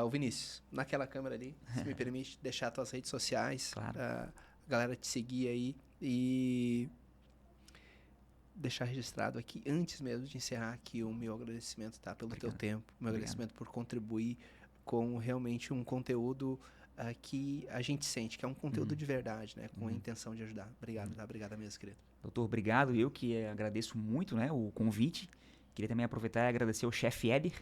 o Vinícius, naquela câmera ali, se me permite deixar tuas redes sociais, Claro. A galera te seguir aí e deixar registrado aqui, antes mesmo de encerrar aqui, o meu agradecimento, tá? Pelo teu tempo, meu agradecimento por contribuir com realmente um conteúdo que a gente sente, que é um conteúdo de verdade, né? Com a intenção de ajudar. Obrigado, tá? Obrigado mesmo, querido. Doutor, obrigado. Eu que agradeço muito, né, o convite. Queria também aproveitar e agradecer ao chefe Éder,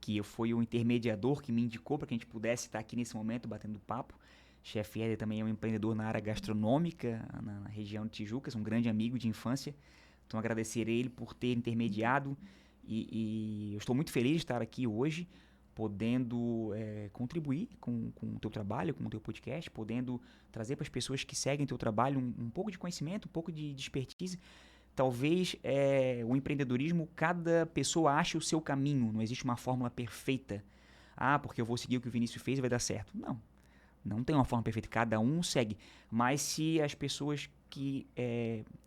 que foi o intermediador que me indicou para que a gente pudesse estar aqui nesse momento batendo papo. Chefe Éder também é um empreendedor na área gastronômica, na região de Tijucas, um grande amigo de infância. Então, agradecer ele por ter intermediado e eu estou muito feliz de estar aqui hoje, podendo contribuir com o teu trabalho, com o teu podcast, podendo trazer para as pessoas que seguem o teu trabalho um pouco de conhecimento, um pouco de expertise. Talvez o empreendedorismo, cada pessoa ache o seu caminho, não existe uma fórmula perfeita. Porque eu vou seguir o que o Vinícius fez e vai dar certo. Não tem uma forma perfeita, cada um segue. Mas se as pessoas que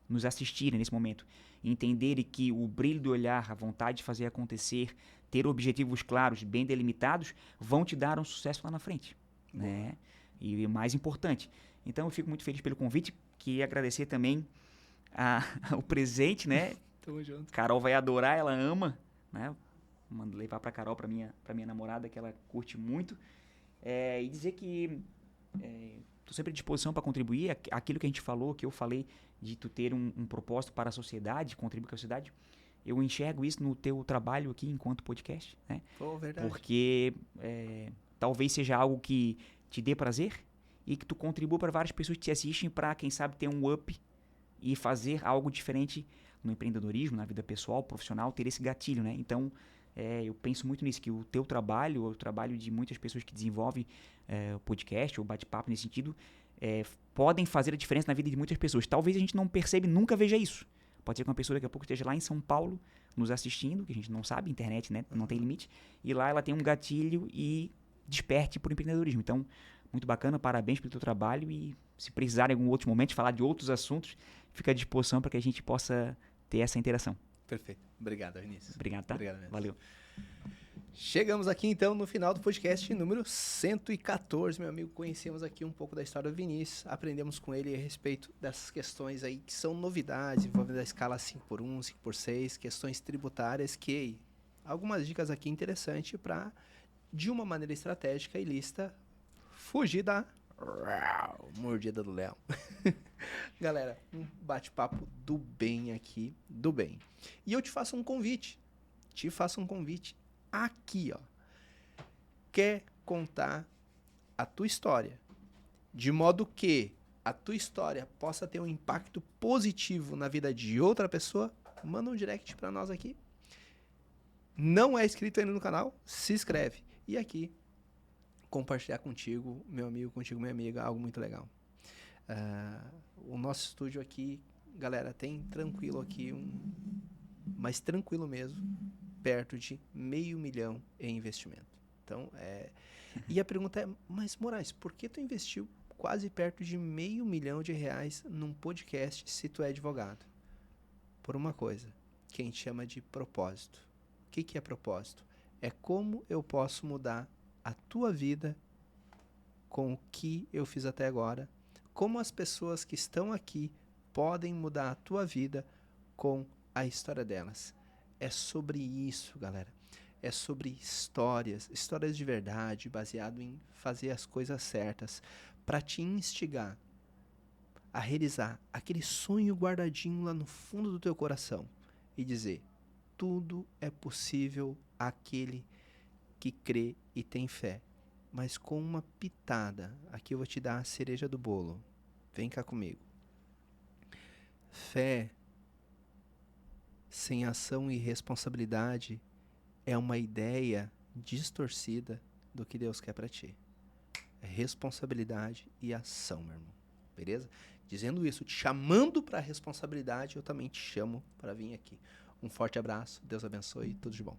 nos assistirem nesse momento entenderem que o brilho do olhar, a vontade de fazer acontecer, ter objetivos claros, bem delimitados, vão te dar um sucesso lá na frente, né? E mais importante. Então eu fico muito feliz pelo convite, queria agradecer também o presente, né? Tamo junto. Carol vai adorar, ela ama, né? Mando levar pra Carol, pra minha namorada, que ela curte muito. E dizer que estou sempre à disposição para contribuir. Aquilo que a gente falou, que eu falei, de tu ter um propósito para a sociedade, contribuir com a sociedade, eu enxergo isso no teu trabalho aqui enquanto podcast, né? Verdade. Porque talvez seja algo que te dê prazer e que tu contribua para várias pessoas que te assistem para, quem sabe, ter um up e fazer algo diferente no empreendedorismo, na vida pessoal, profissional, ter esse gatilho, né? Então, eu penso muito nisso, que o teu trabalho, o trabalho de muitas pessoas que desenvolvem o podcast ou bate-papo nesse sentido, podem fazer a diferença na vida de muitas pessoas. Talvez a gente não perceba e nunca veja isso. Pode ser que uma pessoa daqui a pouco esteja lá em São Paulo nos assistindo, que a gente não sabe, internet, né? Não tem limite, e lá ela tem um gatilho e desperte por empreendedorismo. Então, muito bacana, parabéns pelo teu trabalho e se precisar em algum outro momento falar de outros assuntos, fica à disposição para que a gente possa ter essa interação. Perfeito. Obrigado, Vinícius. Obrigado, tá? Obrigado mesmo. Valeu. Chegamos aqui então no final do podcast número 114, meu amigo. Conhecemos aqui um pouco da história do Vinícius, aprendemos com ele a respeito dessas questões aí que são novidades, envolvendo a escala 5x1, 5x6, questões tributárias, que algumas dicas aqui interessantes para, de uma maneira estratégica e lista, fugir da mordida do leão. Galera, um bate-papo do bem aqui, do bem. E eu te faço um convite, aqui, ó. Quer contar a tua história de modo que a tua história possa ter um impacto positivo na vida de outra pessoa? Manda um direct pra nós aqui. Não é inscrito ainda no canal? Se inscreve. E aqui, compartilhar contigo, meu amigo, contigo, minha amiga, algo muito legal. O nosso estúdio aqui, galera, tem tranquilo aqui, mas tranquilo mesmo, perto de R$500 mil em investimento. Então, e a pergunta é, mas Moraes, por que tu investiu quase perto de R$500 mil num podcast se tu é advogado? Por uma coisa, que a gente chama de propósito. O que é propósito? É como eu posso mudar a tua vida com o que eu fiz até agora, como as pessoas que estão aqui podem mudar a tua vida com a história delas. É sobre isso, galera. É sobre histórias de verdade, baseado em fazer as coisas certas, para te instigar a realizar aquele sonho guardadinho lá no fundo do teu coração e dizer: tudo é possível àquele que crê e tem fé. Mas com uma pitada, aqui eu vou te dar a cereja do bolo. Vem cá comigo. Fé sem ação e responsabilidade é uma ideia distorcida do que Deus quer para ti. É responsabilidade e ação, meu irmão. Beleza? Dizendo isso, te chamando para a responsabilidade, eu também te chamo para vir aqui. Um forte abraço, Deus abençoe, tudo de bom.